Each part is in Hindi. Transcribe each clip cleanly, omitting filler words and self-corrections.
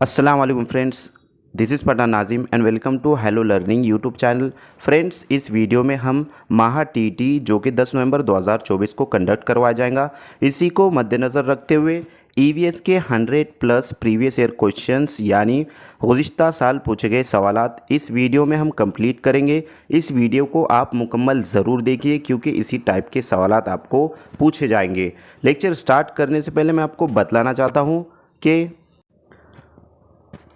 अस्सलाम वालेकुम friends, this is Pathan Nazim and welcome to hello learning YouTube channel. Friends, इस वीडियो में हम माहा टीटी जो कि 10 नवंबर 2024 को कंडक्ट करवाया जाएगा, इसी को मद्देनज़र रखते हुए ईवीएस के 100 प्लस प्रीवियस ईयर क्वेश्चंस यानी गुज़िश्ता साल पूछे गए सवालात इस वीडियो में हम कंप्लीट करेंगे। इस वीडियो को आप मुकम्मल ज़रूर देखिए क्योंकि इसी टाइप के सवालात आपको पूछे जाएंगे। लेक्चर स्टार्ट करने से पहले मैं आपको बतलाना चाहता हूँ कि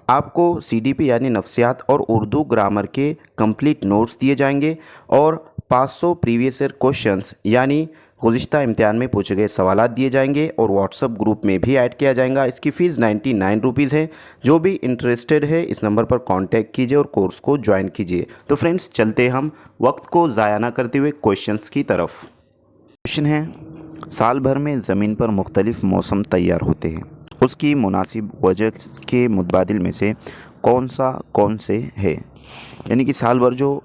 आपको सीडीपी यानी नफ्सियात और उर्दू ग्रामर के कंप्लीट नोट्स दिए जाएंगे और 500 प्रीवियस ईयर क्वेश्चंस यानी गुज़िश्ता इम्तिहान में पूछे गए सवालात दिए जाएंगे और व्हाट्सएप ग्रुप में भी ऐड किया जाएगा। इसकी फ़ीस 99 रुपीज़ है। जो भी इंटरेस्टेड है इस नंबर पर कांटेक्ट कीजिए और कोर्स को ज्वाइन कीजिए। तो फ्रेंड्स, चलते हम वक्त को ज़ाया ना करते हुए क्वेश्चंस की तरफ। क्वेश्चन है, साल भर में ज़मीन पर मुख्तलिफ मौसम तैयार होते हैं, उसकी मुनासिब वजह के मुतबादिल में से कौन से है। यानी कि साल भर जो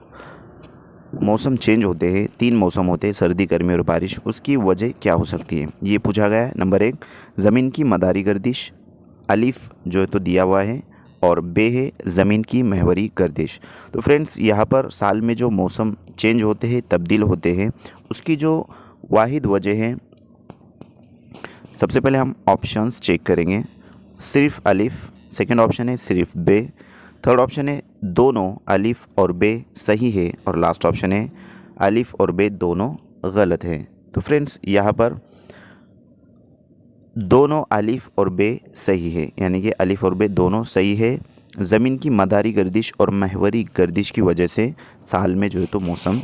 मौसम चेंज होते हैं, 3 मौसम होते हैं, सर्दी, गर्मी और बारिश, उसकी वजह क्या हो सकती है, ये पूछा गया है। नंबर 1 ज़मीन की मदारी गर्दिश, अलिफ जो है तो दिया हुआ है, और बे है ज़मीन की महवरी गर्दिश। तो फ्रेंड्स, यहाँ पर साल में जो मौसम चेंज होते हैं, तब्दील होते हैं, उसकी जो वाहिद वजह है, सबसे पहले हम ऑप्शंस चेक करेंगे। सिर्फ अलिफ, सेकंड ऑप्शन है सिर्फ बे, थर्ड ऑप्शन है दोनों अलिफ और बे सही है, और लास्ट ऑप्शन है अलिफ और बे दोनों गलत है। तो फ्रेंड्स, यहाँ पर दोनों अलिफ और बे सही है, यानी कि अलिफ और बे दोनों सही है। ज़मीन की मदारी गर्दिश और महवरी गर्दिश की वजह से साल में जो है तो मौसम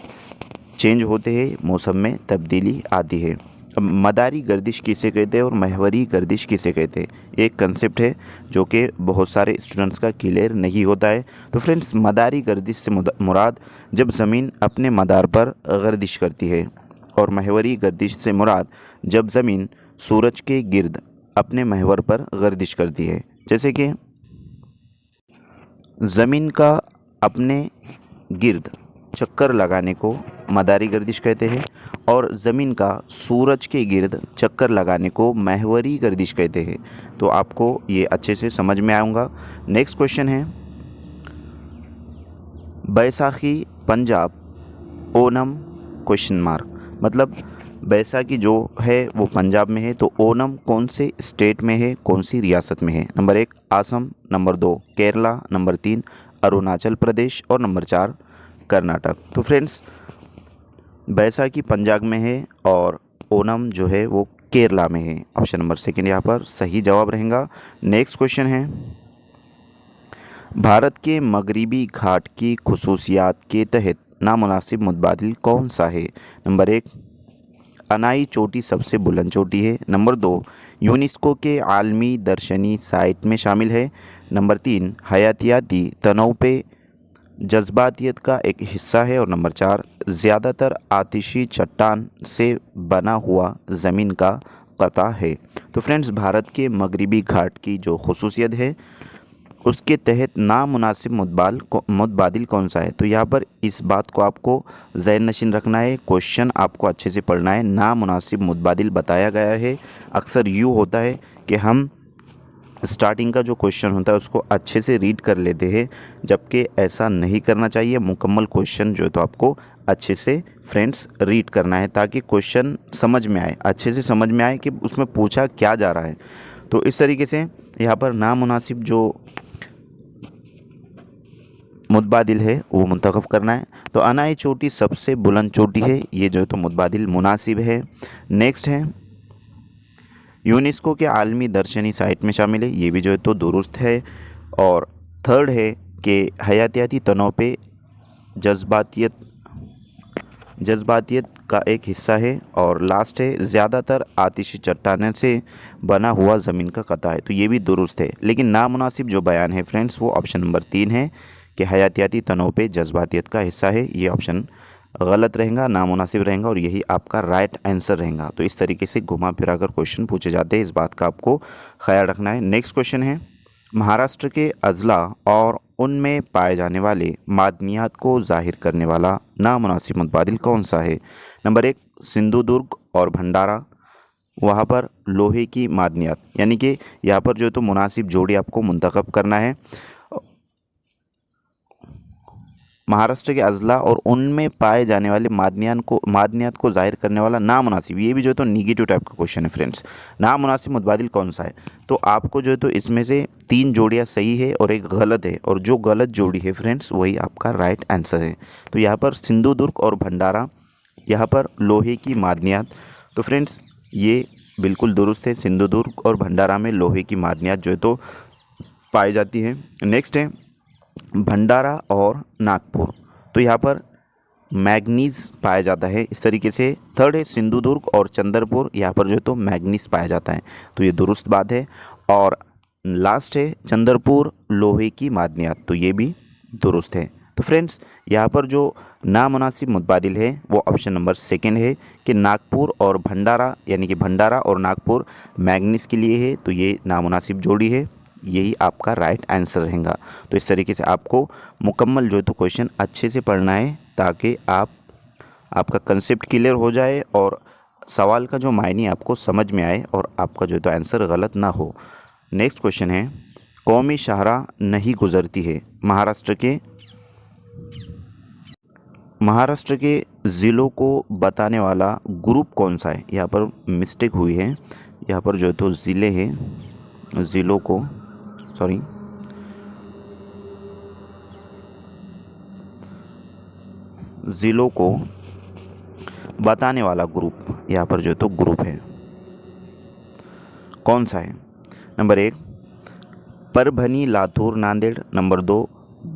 चेंज होते हैं, मौसम में तब्दीली आती है। अब मदारी गर्दिश किसे कहते हैं और महवरी गर्दिश किसे कहते हैं, एक कंसेप्ट है जो कि बहुत सारे स्टूडेंट्स का क्लियर नहीं होता है। तो फ्रेंड्स, मदारी गर्दिश से मुराद जब ज़मीन अपने मदार पर गर्दिश करती है, और महवरी गर्दिश से मुराद जब ज़मीन सूरज के गिर्द अपने महवर पर गर्दिश करती है। जैसे कि ज़मीन का अपने गिर्द चक्कर लगाने को मदारी गर्दिश कहते हैं, और ज़मीन का सूरज के गिर्द चक्कर लगाने को महवरी गर्दिश कहते हैं। तो आपको ये अच्छे से समझ में आऊँगा। नेक्स्ट क्वेश्चन है, बैसाखी पंजाब ओनम क्वेश्चन मार्क, मतलब बैसाखी जो है वो पंजाब में है, तो ओनम कौन से स्टेट में है, कौन सी रियासत में है। Number 1 Assam, number 2 Kerala, number 3 Arunachal Pradesh, और नंबर 4 कर्नाटक। तो फ्रेंड्स, बैसाखी पंजाब में है और ओनम जो है वो केरला में है। ऑप्शन नंबर सेकंड यहाँ पर सही जवाब रहेगा। नेक्स्ट क्वेश्चन है, भारत के मगरिबी घाट की खुसूसियात के तहत नामुनासिब मुतबादिल कौन सा है। नंबर 1 अनाई चोटी सबसे बुलंद चोटी है। नंबर 2 यूनेस्को के आलमी दर्शनी साइट में शामिल है। नंबर 3 हयातियाती तनों पे जज्बातियत का एक हिस्सा है, और नंबर 4 ज़्यादातर आतिशी चट्टान से बना हुआ ज़मीन का कता है। तो फ्रेंड्स, भारत के मगरिबी घाट की जो खुसूसियत है उसके तहत नामुनासिब मुतबादिल कौन सा है। तो यहाँ पर इस बात को आपको ज़हन नशीन रखना है, क्वेश्चन आपको अच्छे से पढ़ना है। नामुनासिब मुतबादिल बताया गया है, अक्सर यूँ होता है कि हम स्टार्टिंग का जो क्वेश्चन होता है उसको अच्छे से रीड कर लेते हैं, जबकि ऐसा नहीं करना चाहिए। मुकम्मल क्वेश्चन जो है तो आपको अच्छे से फ्रेंड्स रीड करना है, ताकि क्वेश्चन समझ में आए, अच्छे से समझ में आए कि उसमें पूछा क्या जा रहा है। तो इस तरीके से यहाँ पर नामुनासिब जो मुतबादिल है वो मुंतखब करना है। तो अनाई चोटी सबसे बुलंद चोटी है, ये जो है तो मुतबादिल मुनासिब है। नेक्स्ट है, यूनेस्को के आलमी दर्शनी साइट में शामिल है, ये भी जो है तो दुरुस्त है। और थर्ड है कि हयातियाती तनों पे जज्बातियत का एक हिस्सा है, और लास्ट है ज़्यादातर आतिशी चट्टानों से बना हुआ ज़मीन का कता है, तो ये भी दुरुस्त है। लेकिन नामुनासिब जो बयान है फ्रेंड्स वो ऑप्शन नंबर 3 है कि हयातियाती तनों पे जज्बातियत का हिस्सा है। ये ऑप्शन गलत रहेगा, नामुनासिब रहेगा, और यही आपका राइट आंसर रहेगा। तो इस तरीके से घुमा फिरा कर क्वेश्चन पूछे जाते हैं, इस बात का आपको ख्याल रखना है। नेक्स्ट क्वेश्चन है, महाराष्ट्र के अजला और उनमें पाए जाने वाले मादनियात को जाहिर करने वाला नामुनासिब मुतबादिल कौन सा है। नंबर 1 सिंधुदुर्ग और भंडारा, वहाँ पर लोहे की मादनियात, यानी कि यहाँ पर जो है तो मुनासिब जोड़ी आपको मुंतखब करना है। महाराष्ट्र के अजला और उनमें पाए जाने वाले मादनियात को जाहिर करने वाला नामुनासिब, ये भी जो है तो निगेटिव टाइप का क्वेश्चन है फ्रेंड्स। नामुनासिब मुतबादिल कौन सा है? तो आपको जो है तो इसमें से 3 जोड़ियाँ सही है और एक गलत है, और जो गलत जोड़ी है फ्रेंड्स वही आपका राइट आंसर है। तो यहाँ पर सिंधुदुर्ग और भंडारा, यहाँ पर लोहे की मादनियात, तो फ्रेंड्स ये बिल्कुल दुरुस्त है। सिंधुदुर्ग और भंडारा में लोहे की मादनियात जो है तो पाई जाती है। नेक्स्ट है भंडारा और नागपुर, तो यहाँ पर मैग्नीज पाया जाता है इस तरीके से। थर्ड है सिंधुदुर्ग और चंद्रपुर, यहाँ पर जो है तो मैग्नीज पाया जाता है, तो ये दुरुस्त बात है। और लास्ट है चंद्रपुर लोहे की मादनियात, तो ये भी दुरुस्त है। तो फ्रेंड्स यहाँ पर जो नामुनासिब मुतबादिल है वो ऑप्शन नंबर 2 है कि नागपुर और भंडारा, यानी कि भंडारा और नागपुर मैग्नीज के लिए है, तो ये नामुनासिब जोड़ी है, यही आपका राइट आंसर रहेगा। तो इस तरीके से आपको मुकम्मल जो है तो क्वेश्चन अच्छे से पढ़ना है, ताकि आपका कंसेप्ट क्लियर हो जाए और सवाल का जो मायने आपको समझ में आए और आपका जो है तो आंसर गलत ना हो। नेक्स्ट क्वेश्चन है कौमी शाहरा नहीं गुजरती है महाराष्ट्र के ज़िलों को बताने वाला ग्रुप कौन सा है? यहाँ पर मिस्टेक हुई है, यहाँ पर जो है तो ज़िले हैं, ज़िलों को बताने वाला ग्रुप, यहाँ पर जो है तो ग्रुप है कौन सा है? Number 1 Parbhani Latur Nanded, number 2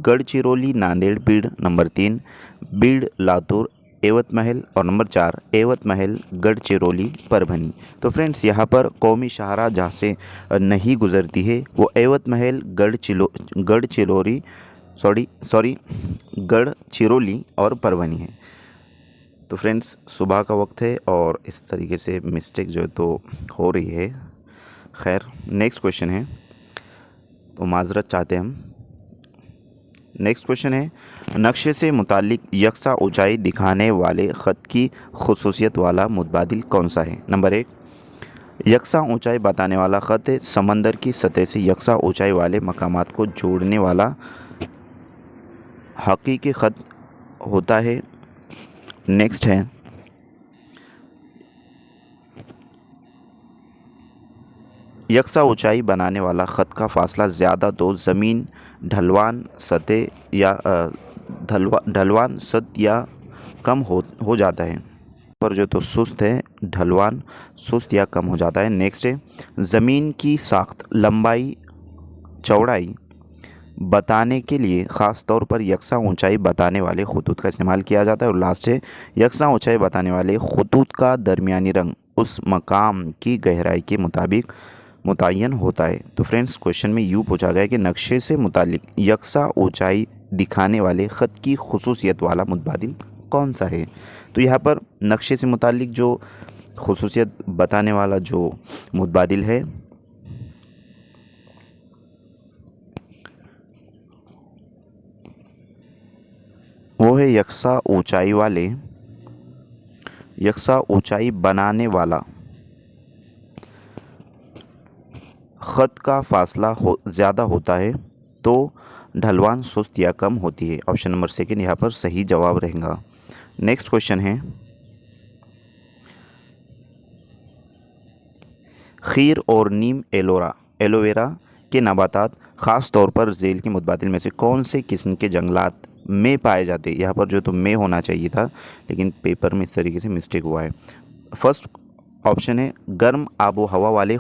Gadchiroli Nanded Beed, number 3 Beed Latur Yavatmal, और नंबर 4 एवतमहल गढ़चिरौली परभणी। तो फ्रेंड्स यहाँ पर कौमी शाहरा जहाँ से नहीं गुजरती है वो एवतमहल गढ़चिरौली और परभणी है। तो फ्रेंड्स सुबह का वक्त है और इस तरीके से मिस्टेक जो है तो हो रही है। खैर नेक्स्ट क्वेश्चन है, तो माजरत चाहते हैं हम। नेक्स्ट क्वेश्चन है नक्शे से मुतालिक यकसा ऊंचाई दिखाने वाले ख़त की खुसूसियत वाला मुतबादिल कौन सा है? नंबर 1 यकसा ऊंचाई बताने वाला ख़त समंदर की सतह से यकसा ऊंचाई वाले मकामात को जोड़ने वाला हकीकी ख़त होता है। नेक्स्ट है यकसा ऊंचाई बनाने वाला ख़त का फासला ज़्यादा तो ज़मीन ढलवान सतह या कम हो जाता है, पर जो तो सुस्त है ढलवान सुस्त या कम हो जाता है। नेक्स्ट है ज़मीन की साख्त लंबाई चौड़ाई बताने के लिए ख़ास तौर पर यकसा ऊंचाई बताने वाले खतूत का इस्तेमाल किया जाता है। और लास्ट है यकसा ऊंचाई बताने वाले खतूत का दरमियानी रंग उस मकाम की गहराई के मुताबिक मुतय्यन होता है। तो फ्रेंड्स क्वेश्चन में यूँ पूछा गया कि नक्शे से मुतालिक यकसा ऊंचाई दिखाने वाले ख़त की खुसूसियत वाला मुतबादिल कौन सा है? तो यहाँ पर नक्शे से मुतालिक जो खुसूसियत बताने वाला जो मुतबादिल है वो है यकसा ऊंचाई बनाने वाला ख़त का फासला ज़्यादा होता है तो ढलवान सुस्त या कम होती है। ऑप्शन नंबर 2 यहाँ पर सही जवाब रहेगा। नेक्स्ट क्वेश्चन है खीर और नीम एलोवेरा के नबातात ख़ास तौर पर झेल के मुतबादिल में से कौन से किस्म के जंगलात में पाए जाते हैं? यहाँ पर जो तो में होना चाहिए था, लेकिन पेपर में इस तरीके से मिस्टेक हुआ है। फर्स्ट ऑप्शन है गर्म आबो हवा वाले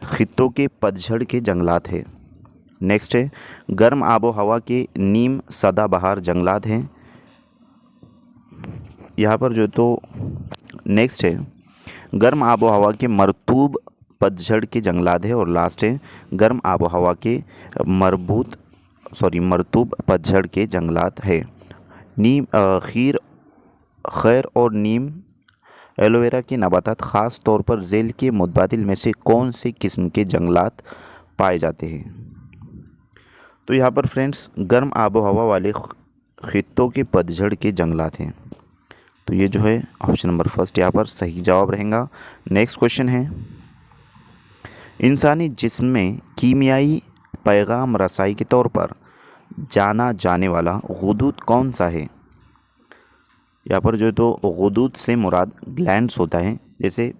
खित्तों के पतझड़ के जंगलात है। नेक्स्ट है गर्म आबो हवा के नीम सदाबहार जंगलात हैं। यहाँ पर जो तो नेक्स्ट है गर्म आबो हवा के मरतूब पतझड़ के जंगलात है। और लास्ट है गर्म आबो हवा के मरतूब पतझड़ के जंगलात है। खैर और नीम एलोवेरा के नबातात ख़ास तौर पर झेल के मुतबादिल में से कौन से किस्म के जंगलात पाए जाते हैं? तो यहाँ पर फ्रेंड्स गर्म आबो हवा वाले खित्तों के पतझड़ के जंगलात हैं। तो ये जो है ऑप्शन नंबर फर्स्ट यहाँ पर सही जवाब रहेगा। नेक्स्ट क्वेश्चन है, इंसानी जिस्म में कीमियाई पैगाम रसाई के तौर पर जाना जाने वाला गुदूद कौन सा है। यहाँ पर जो है तो गुदूद से मुराद ग्लैंड्स होता है, जैसे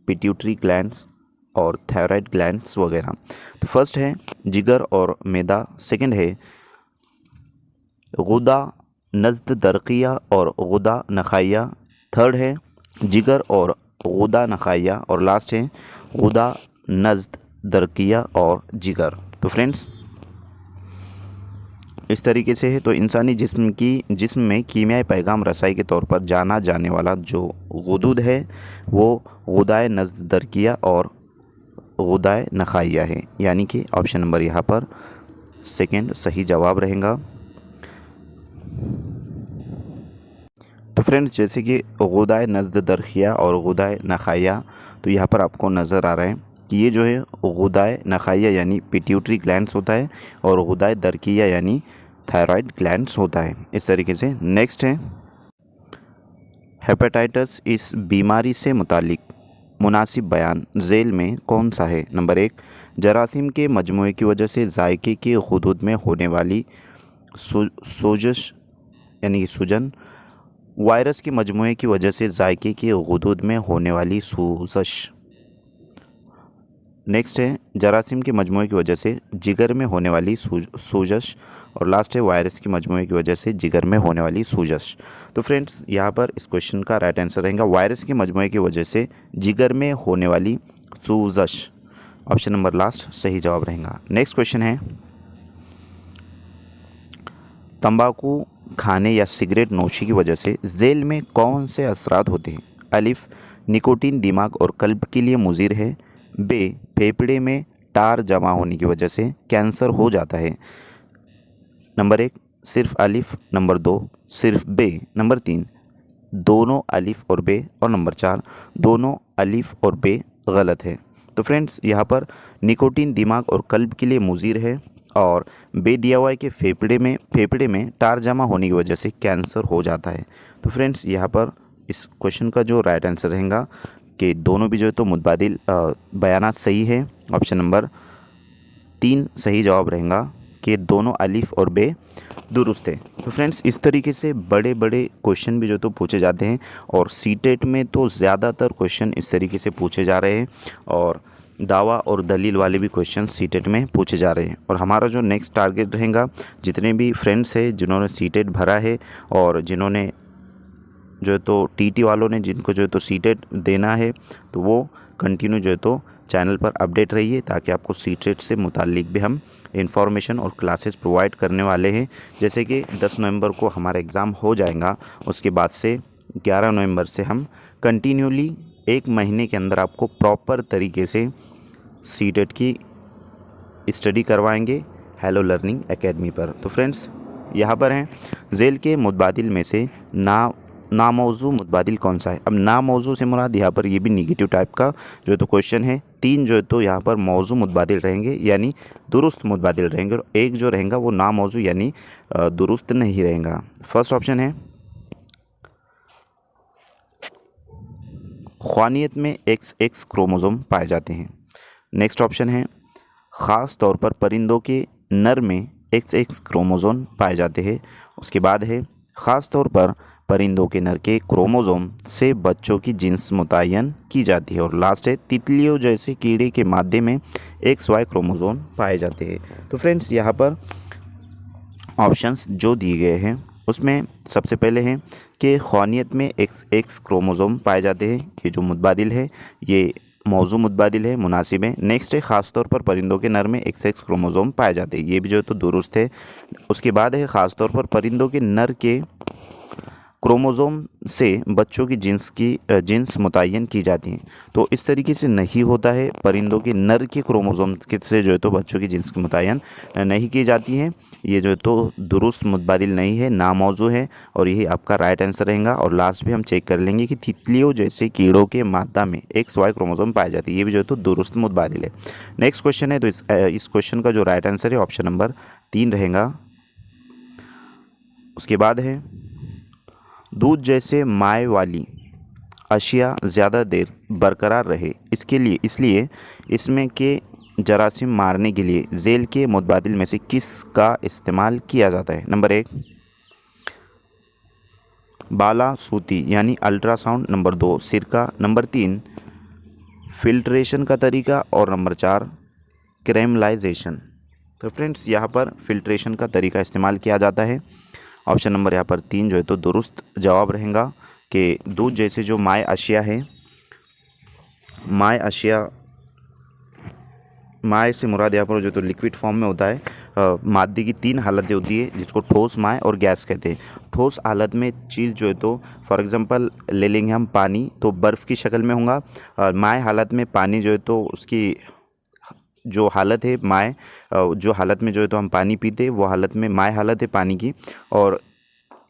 पिट्यूटरी ग्लैंड्स और थायराइड ग्लैंड्स वगैरह। तो फर्स्ट है जिगर और मैदा, सेकंड है गुदा नज़्द दरकिया और गुदा नखाइया, थर्ड है जिगर और गुदा नखाइया और लास्ट है गुदा नज़्द दरकिया और जिगर। तो फ्रेंड्स इस तरीके से है। तो इंसानी जिस्म में कीमियाई पैगाम रसाई के तौर पर जाना जाने वाला जो गुदूद है वो गुदाए नज़्द दरकिया और गुदाए नखाइया है, यानी कि ऑप्शन नंबर यहाँ पर सेकंड सही जवाब रहेगा। तो फ्रेंड्स जैसे कि गुदाए नज़्द दरकिया और गुदाए नखाइया, तो यहाँ पर आपको नज़र आ रहा है कि ये जो है गुदाए नखाइया यानी पिट्यूटरी ग्लैंड्स होता है और गुदाए दरकिया यानी थायराइड ग्लैंड्स होता है, इस तरीके से। नेक्स्ट है हेपेटाइटिस इस बीमारी से मुतालिक मुनासिब बयान झेल में कौन सा है। नंबर 1, जरासीम के मजमूए की वजह से जायके के गुदूद में होने वाली सोजश यानी कि सूजन, वायरस के मजमूए की वजह से जायके के गुदूद में होने वाली सूजश। नेक्स्ट है जरासीम के मजमूए की वजह से जिगर में होने वाली सूजश और लास्ट है वायरस के मजमूए की वजह से जिगर में होने वाली सूजश। तो फ्रेंड्स यहाँ पर इस क्वेश्चन का राइट आंसर रहेगा वायरस के मजमूए की वजह से जिगर में होने वाली सूजश, ऑप्शन नंबर लास्ट सही जवाब रहेगा। नेक्स्ट क्वेश्चन है, तंबाकू खाने या सिगरेट नोशी की वजह से जेल में कौन से असरात होते हैं। अलिफ, निकोटीन दिमाग और कल्ब के लिए मुज़िर है, बे, फेफड़े में टार जमा होने की वजह से कैंसर हो जाता है। नंबर 1 सिर्फ अलिफ, नंबर 2 सिर्फ बे, नंबर 3 दोनों अलिफ और बे और नंबर 4 दोनों अलिफ और बे गलत है। तो फ्रेंड्स यहाँ पर निकोटीन दिमाग और कल्ब के लिए मुज़िर है और बे दिया हुआ है कि फेफड़े में टार जमा होने की वजह से कैंसर हो जाता है। तो फ्रेंड्स यहाँ पर इस क्वेश्चन का जो राइट आंसर रहेगा कि दोनों भी जो है तो मुतबादिल बयानात सही है, ऑप्शन नंबर 3 सही जवाब रहेगा कि दोनों अलिफ और बे दुरुस्त है। तो फ्रेंड्स इस तरीके से बड़े बड़े क्वेश्चन भी जो तो पूछे जाते हैं और सीटेट में तो ज़्यादातर क्वेश्चन इस तरीके से पूछे जा रहे हैं और दावा और दलील वाले भी क्वेश्चन सीटेट में पूछे जा रहे हैं। और हमारा जो नेक्स्ट टारगेट रहेगा, जितने भी फ्रेंड्स हैं जिन्होंने सीटेट भरा है और जिन्होंने जो है तो टीटी वालों ने जिनको जो है तो सीटेट देना है, तो वो कंटिन्यू जो है तो चैनल पर अपडेट रहिए ताकि आपको सीटेट से मुताल्लिक भी हम इंफॉर्मेशन और क्लासेस प्रोवाइड करने वाले हैं। जैसे कि 10 नवंबर को हमारा एग्ज़ाम हो जाएगा, उसके बाद से 11 नवंबर से हम कंटिन्यूली 1 महीने के अंदर आपको प्रॉपर तरीके से सीटेट की स्टडी करवाएंगे हेलो लर्निंग एकेडमी पर। तो फ्रेंड्स यहाँ पर हैं झेल के मुतबादिल में से नामौजू मुतबादिल कौन सा है। अब नामौजू से मुराद यहाँ पर ये भी निगेटिव टाइप का जो है तो क्वेश्चन है। 3 जो है तो यहाँ पर मौजू मुतबादिल रहेंगे यानी दुरुस्त मुतबादिल रहेंगे और एक जो रहेगा वो नामौजू यानी दुरुस्त नहीं रहेगा। फर्स्ट ऑप्शन है ख्वानियत में XX क्रोमोसोम पाए जाते हैं। नेक्स्ट ऑप्शन है ख़ास तौर पर परिंदों के नर में XX क्रोमोसोम पाए जाते हैं। उसके बाद है ख़ास तौर पर परिंदों के नर के क्रोमोसोम से बच्चों की जिन्स मुतय्यन की जाती है और लास्ट है तितलियों जैसे कीड़े के मादे में XY क्रोमोसोम पाए जाते हैं। तो फ्रेंड्स यहाँ पर ऑप्शंस जो दिए गए हैं उसमें सबसे पहले हैं कि ख्वानियत में XX क्रोमोसोम पाए जाते हैं, ये जो मुतबादिल है ये मौजू मुतबादिल है, मुनासिब है। नेक्स्ट है ख़ासतौर पर परिंदों के नर में XX क्रोमोसोम पाए जाते हैं, ये भी जो है तो दुरुस्त है। उसके बाद है ख़ासतौर पर परिंदों के नर के क्रोमोसोम से बच्चों की जिन्स मुतय्यन की जाती हैं। तो इस तरीके से नहीं होता है, परिंदों के नर के क्रोमोसोम से जो है तो बच्चों की जिन्स की मुतय्यन नहीं की जाती हैं, ये जो है तो दुरुस्त मुतबादिल नहीं है, नामौजू है और यही आपका राइट आंसर रहेगा। और लास्ट भी हम चेक कर लेंगे कि तितलियों जैसे कीड़ों के मादा में XY क्रोमोसोम पाए जाती है, ये भी जो है तो दुरुस्त मुतबादिल है। नेक्स्ट क्वेश्चन है, तो इस क्वेश्चन का जो राइट आंसर है ऑप्शन नंबर 3 रहेगा। उसके बाद है दूध जैसे माय वाली अशिया ज़्यादा देर बरकरार रहे इसलिए इसमें के जरासीम मारने के लिए जेल के मुतबादिल में से किसका इस्तेमाल किया जाता है? नंबर 1 बाला सूती यानी अल्ट्रासाउंड, नंबर 2 सिरका, नंबर 3 फिल्ट्रेशन का तरीका और नंबर 4 क्रेमलाइजेशन। तो फ्रेंड्स यहाँ पर फिल्ट्रेशन का तरीका इस्तेमाल किया जाता है। ऑप्शन नंबर यहाँ पर 3 जो है तो दुरुस्त जवाब रहेगा कि दूध जैसे जो माय अशिया है, माय से मुराद यहाँ पर जो तो लिक्विड फॉर्म में होता है। मादे की 3 हालतें होती है जिसको ठोस, माय और गैस कहते हैं। ठोस हालत में चीज़ जो है तो फॉर एग्जांपल ले लेंगे हम पानी, तो बर्फ़ की शक्ल में होगा। माय हालत में पानी जो है तो उसकी जो हालत है माय, जो हालत में जो है तो हम पानी पीते हैं वो हालत में माय हालत है पानी की। और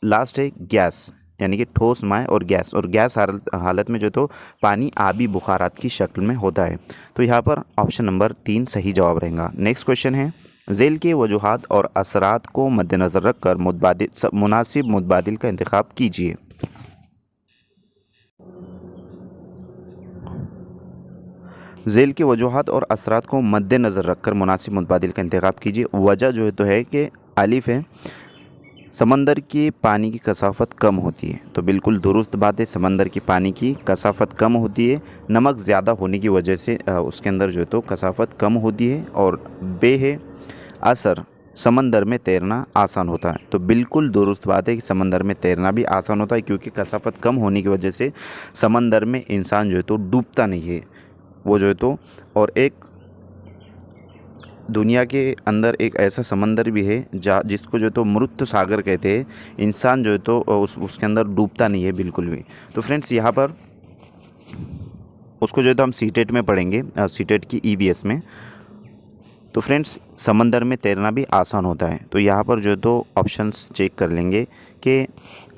लास्ट है गैस यानी कि ठोस, माय और गैस हालत में जो तो पानी आबी बुखारात की शक्ल में होता है। तो यहाँ पर ऑप्शन नंबर 3 सही जवाब रहेगा। नेक्स्ट क्वेश्चन है, झेल के वजूहात और असरात को मद्देनज़र रखकर मुनासिब मुतबादिल का इंतखाब कीजिए। झेल के वजूहात और असरात को मद्देनज़र रखकर मुनासिब मुतबादिल का इंतखाब कीजिए। वजह जो है तो है कि अलिफ है, समंदर के पानी की कसाफत कम होती है, तो बिल्कुल दुरुस्त बात है, समंदर की पानी की कसाफत कम होती है, नमक ज़्यादा होने की वजह से उसके अंदर जो है तो कसाफत कम होती है। और बे है असर, समंदर में तैरना आसान होता है, तो बिल्कुल दुरुस्त बात है कि समंदर में तैरना भी आसान होता है क्योंकि कसाफत कम होने की वजह से समंदर में इंसान जो है तो डूबता नहीं है वो जो है तो। और एक दुनिया के अंदर एक ऐसा समंदर भी है जिसको जो तो मृत सागर कहते हैं, इंसान जो है तो उसके अंदर डूबता नहीं है बिल्कुल भी। तो फ्रेंड्स यहाँ पर उसको जो है तो हम सीटेट में पढ़ेंगे, सीटेट की ईवीएस में। तो फ्रेंड्स समंदर में तैरना भी आसान होता है, तो यहाँ पर जो है तो ऑप्शंस चेक कर लेंगे कि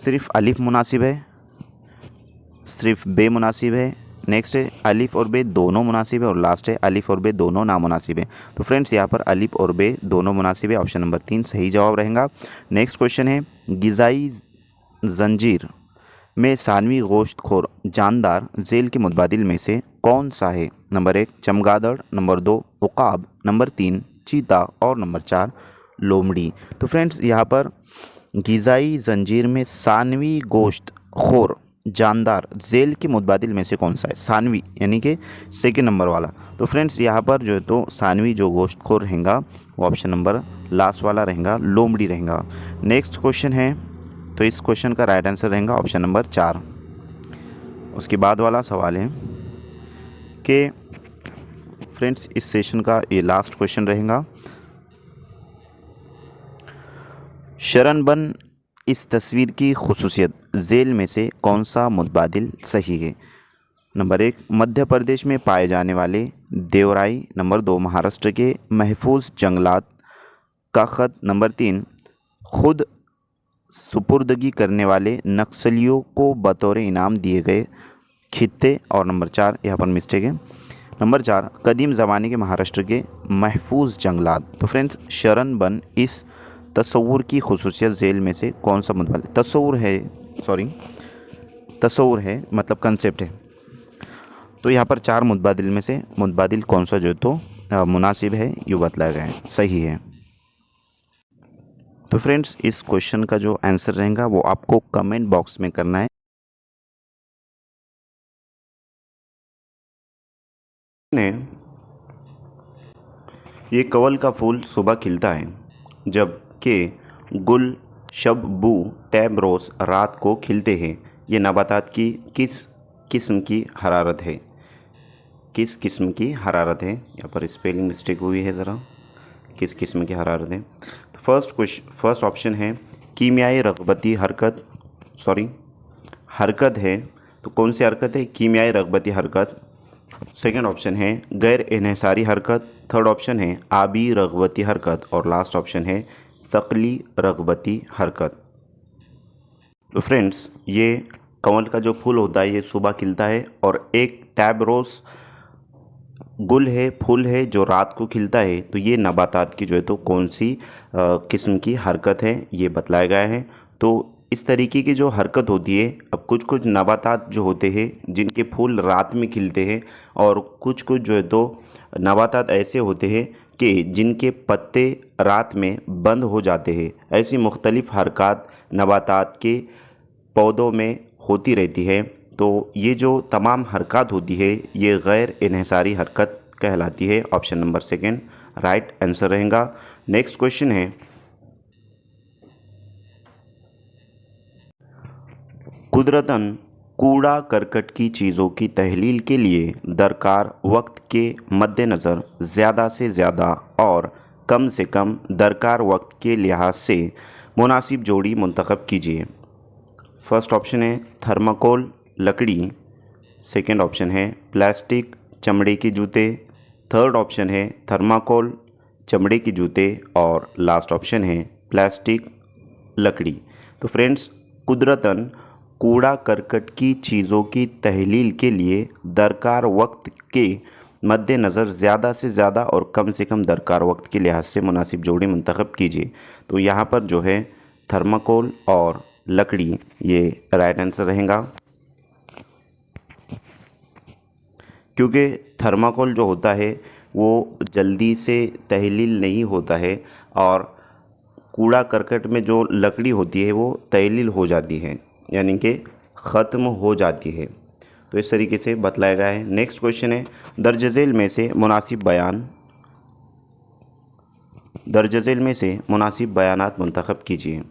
सिर्फ अलिफ मुनासिब है, सिर्फ बे मुनासिब है, नेक्स्ट है अलिफ और बे दोनों मुनासिब है और लास्ट है अलिफ और बे दोनों नामुनासिब है। तो फ्रेंड्स यहाँ पर अलिफ और बे दोनों मुनासिब है, ऑप्शन नंबर 3 सही जवाब रहेगा। नेक्स्ट क्वेश्चन है, गिज़ाई जंजीर में सानवी गोश्तखोर जानदार झेल के मुतबादिल में से कौन सा है? नंबर 1 चमगादड़, नंबर 2 उकाब, नंबर 3 चीता और नंबर 4 लोमड़ी। तो फ्रेंड्स यहाँ पर गिज़ाई जंजीर में सानवी गोश्तखोर जानदार झेल के मुतबादिल में से कौन सा है? सानवी यानी कि सेकेंड नंबर वाला। तो फ्रेंड्स यहाँ पर जो है तो सानवी जो गोश्तखोर रहेगा वो ऑप्शन नंबर लास्ट वाला रहेगा, लोमड़ी रहेगा। नेक्स्ट क्वेश्चन है, तो इस क्वेश्चन का राइट आंसर रहेगा ऑप्शन नंबर 4। उसके बाद वाला सवाल है कि फ्रेंड्स इस सेशन का ये लास्ट क्वेश्चन रहेगा, शरणबन इस तस्वीर की खुसूसियत झेल में से कौन सा मुतबादिल सही है? नंबर 1 मध्य प्रदेश में पाए जाने वाले देवराई, नंबर 2 महाराष्ट्र के महफूज जंगलात का ख़त, नंबर 3 खुद सुपुर्दगी करने वाले नक्सलियों को बतौर इनाम दिए गए खित्ते और नंबर 4 यहाँ पर मिस्टेक है, नंबर 4 कदीम ज़माने के महाराष्ट्र के महफूज जंगलात। तो फ्रेंड्स शरणबन इस तस्वुर की खुसूसियत झेल में से कौन सा मुतबादिल तस्वुर है मतलब कंसेप्ट है। तो यहाँ पर 4 मुतबादिल में से मुतबादिल कौन सा जो है तो मुनासिब है ये बतलाया गया है, सही है। तो फ्रेंड्स इस क्वेश्चन का जो आंसर रहेगा वो आपको कमेंट बॉक्स में करना है। ये कवल का फूल सुबह खिलता है जबकि गुल, शबबू, टैब रोज़ रात को खिलते हैं। ये नबातात की किस किस्म की हरारत है? किस किस्म की हरारत है? यहाँ पर स्पेलिंग मिस्टेक हुई है ज़रा, किस किस्म की हरारत है। तो फर्स्ट ऑप्शन है कीमियाई रग़बती हरकत, हरकत है, तो कौन सी हरकत है? कीमियाई रग़बती हरकत। सेकंड ऑप्शन है गैर इन्हिसारी हरकत, थर्ड ऑप्शन है आबी रग़बती हरकत और लास्ट ऑप्शन है तक़ली रग़बती हरकत। तो फ्रेंड्स ये कमल का जो फूल होता है ये सुबह खिलता है और एक टैब रोज़ गुल है, फूल है जो रात को खिलता है। तो ये नबातात की जो है तो कौन सी किस्म की हरकत है ये बतलाया गया है। तो इस तरीके की जो हरकत होती है, अब कुछ कुछ नबातात जो होते हैं जिनके फूल रात में खिलते हैं और कुछ कुछ जो है तो नबातात ऐसे होते हैं कि जिनके पत्ते रात में बंद हो जाते हैं। ऐसी मुख्तलिफ़ हरकत नबातात के पौधों में होती रहती है। तो ये जो तमाम हरकत होती है ये गैर इन्हिसारी हरकत कहलाती है। Option number second right answer रहेगा। नेक्स्ट क्वेश्चन है, कुदरतन कूड़ा करकट की चीज़ों की तहलील के लिए दरकार वक्त के मद्देनज़र ज़्यादा से ज़्यादा और कम से कम दरकार वक्त के लिहाज से मुनासिब जोड़ी मुंतखब कीजिए। फर्स्ट ऑप्शन है थर्माकोल लकड़ी, सेकंड ऑप्शन है प्लास्टिक चमड़े के जूते, थर्ड ऑप्शन है थर्माकोल चमड़े के जूते और लास्ट ऑप्शन है प्लास्टिक लकड़ी। तो फ्रेंड्स, कुदरतन कूड़ा करकट की चीज़ों की तहलील के लिए दरकार वक्त के मद्देनज़र ज़्यादा से ज़्यादा और कम से कम दरकार वक्त के लिहाज से मुनासिब जोड़ी मुंतखब कीजिए। तो यहाँ पर जो है थर्माकोल और लकड़ी ये राइट आंसर रहेगा, क्योंकि थर्माकोल जो होता है वो जल्दी से तहलील नहीं होता है और कूड़ा करकट में जो लकड़ी होती है वो तहलील हो जाती है, यानी कि ख़त्म हो जाती है। तो इस तरीके से बतलाया गया है। नेक्स्ट क्वेश्चन है, दर्ज झेल में से मुनासिब बयानात मुंतखब कीजिए।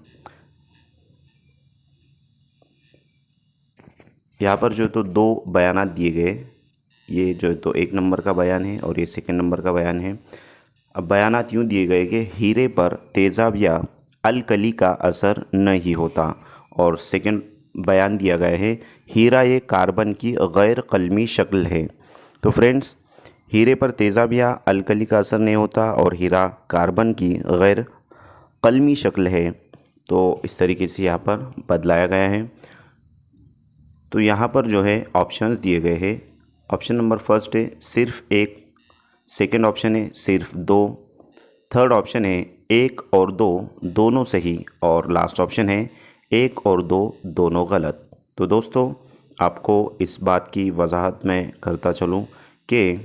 यहाँ पर जो तो दो बयानात दिए गए, ये जो तो एक नंबर का बयान है और ये सेकंड नंबर का बयान है। अब बयानात यूँ दिए गए कि हीरे पर तेज़ाब या अलकली का असर नहीं होता, और सेकंड बयान दिया गया है हीरा एक कार्बन की गैर कलमी शक्ल है। तो फ्रेंड्स, हीरे पर तेज़ाब या अलकली का असर नहीं होता और हीरा कार्बन की गैर कलमी शक्ल है। तो इस तरीके से यहाँ पर बदलाया गया है। तो यहाँ पर जो है ऑप्शंस दिए गए हैं। ऑप्शन नंबर फर्स्ट है सिर्फ एक, सेकंड ऑप्शन है सिर्फ दो, थर्ड ऑप्शन है एक और दो दोनों सही, और लास्ट ऑप्शन है एक और दो दोनों गलत। तो दोस्तों, आपको इस बात की वजाहत मैं करता चलूँ कि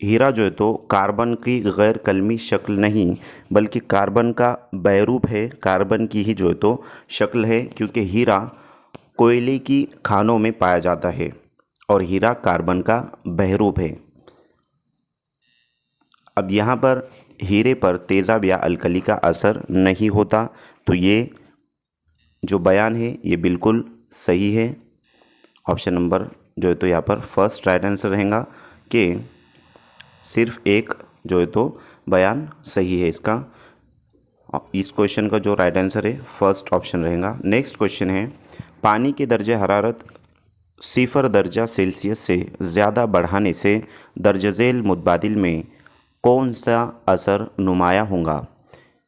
हीरा जो है तो कार्बन की गैर कलमी शक्ल नहीं बल्कि कार्बन का बैरूप है, कार्बन की ही जो है तो शक्ल है, क्योंकि हीरा कोयले की खानों में पाया जाता है और हीरा कार्बन का बहरूप है। अब यहाँ पर हीरे पर तेज़ाब या अलकली का असर नहीं होता, तो ये जो बयान है ये बिल्कुल सही है। ऑप्शन नंबर जो है तो यहाँ पर फर्स्ट राइट आंसर रहेगा कि सिर्फ एक जो है तो बयान सही है इसका। इस क्वेश्चन का जो राइट आंसर है फर्स्ट ऑप्शन रहेगा। नेक्स्ट क्वेश्चन है, पानी के दर्जे हरारत 0 दर्जा सेल्सियस से ज़्यादा बढ़ाने से दर्ज झेल मुतबादिल में कौन सा असर नुमाया होगा।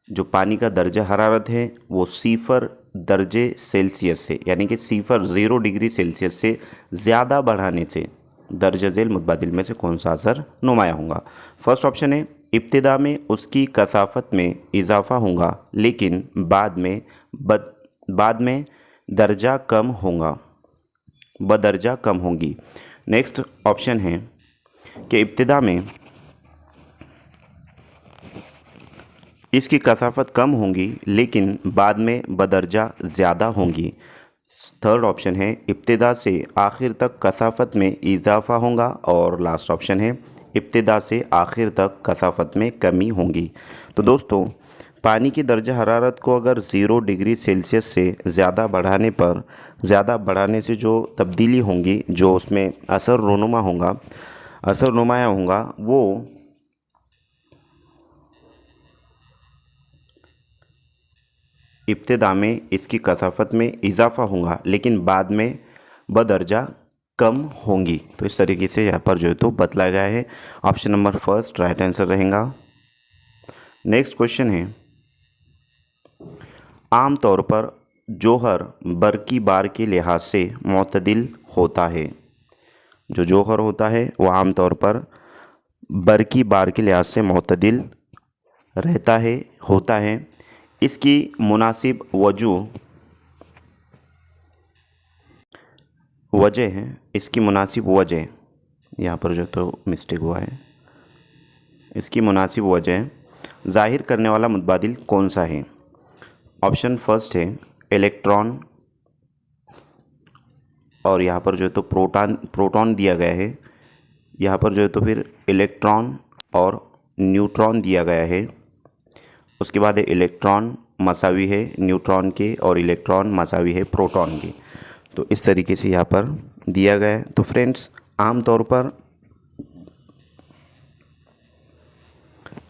जो पानी का दर्जा हरारत है वो 0 दर्जे सेल्सियस से, यानी कि 0 डिग्री सेल्सियस से ज़्यादा बढ़ाने से दर्ज झेल मुतबादिल में से कौन सा असर नुमाया होगा। फर्स्ट ऑप्शन है इब्तिदा में उसकी कसाफत में इजाफा होगा लेकिन बाद में दर्जा कम होगा, बदर्जा कम होंगी। नेक्स्ट ऑप्शन है कि इब्तिदा में इसकी कसाफत कम होंगी लेकिन बाद में बदर्जा ज़्यादा होंगी। थर्ड ऑप्शन है इब्तिदा से आखिर तक कसाफत में इजाफा होगा, और लास्ट ऑप्शन है इब्तिदा से आखिर तक कसाफत में कमी होगी। तो दोस्तों, पानी की दर्जा हरारत को अगर 0 डिग्री सेल्सियस से ज़्यादा बढ़ाने से जो तब्दीली होंगी, जो उसमें असर नुमाया होगा वो इब्तिदा में इसकी कसाफत में इजाफा होगा लेकिन बाद में बदर्जा कम होंगी। तो इस तरीके से यहाँ पर जो है तो बतलाया गया है। Option number first right answer रहेगा। नेक्स्ट क्वेश्चन है, आम तौर पर जौहर बरकी बार के लिहाज से मुतदिल होता है। जो जौहर होता है वो आम तौर पर बरकी बार के लिहाज से मुतदिल होता है। इसकी मुनासिब वजह है, इसकी मुनासिब वजह, यहाँ पर जो तो मिस्टेक हुआ है, इसकी मुनासिब वजह ज़ाहिर करने वाला मुतबादिल कौन सा है? ऑप्शन फर्स्ट है इलेक्ट्रॉन, और यहाँ पर जो है तो प्रोटॉन दिया गया है। यहाँ पर जो है तो फिर इलेक्ट्रॉन और न्यूट्रॉन दिया गया है। उसके बाद है इलेक्ट्रॉन मसावी है न्यूट्रॉन के और इलेक्ट्रॉन मसावी है प्रोटॉन के। तो इस तरीके से यहाँ पर दिया गया है। तो फ्रेंड्स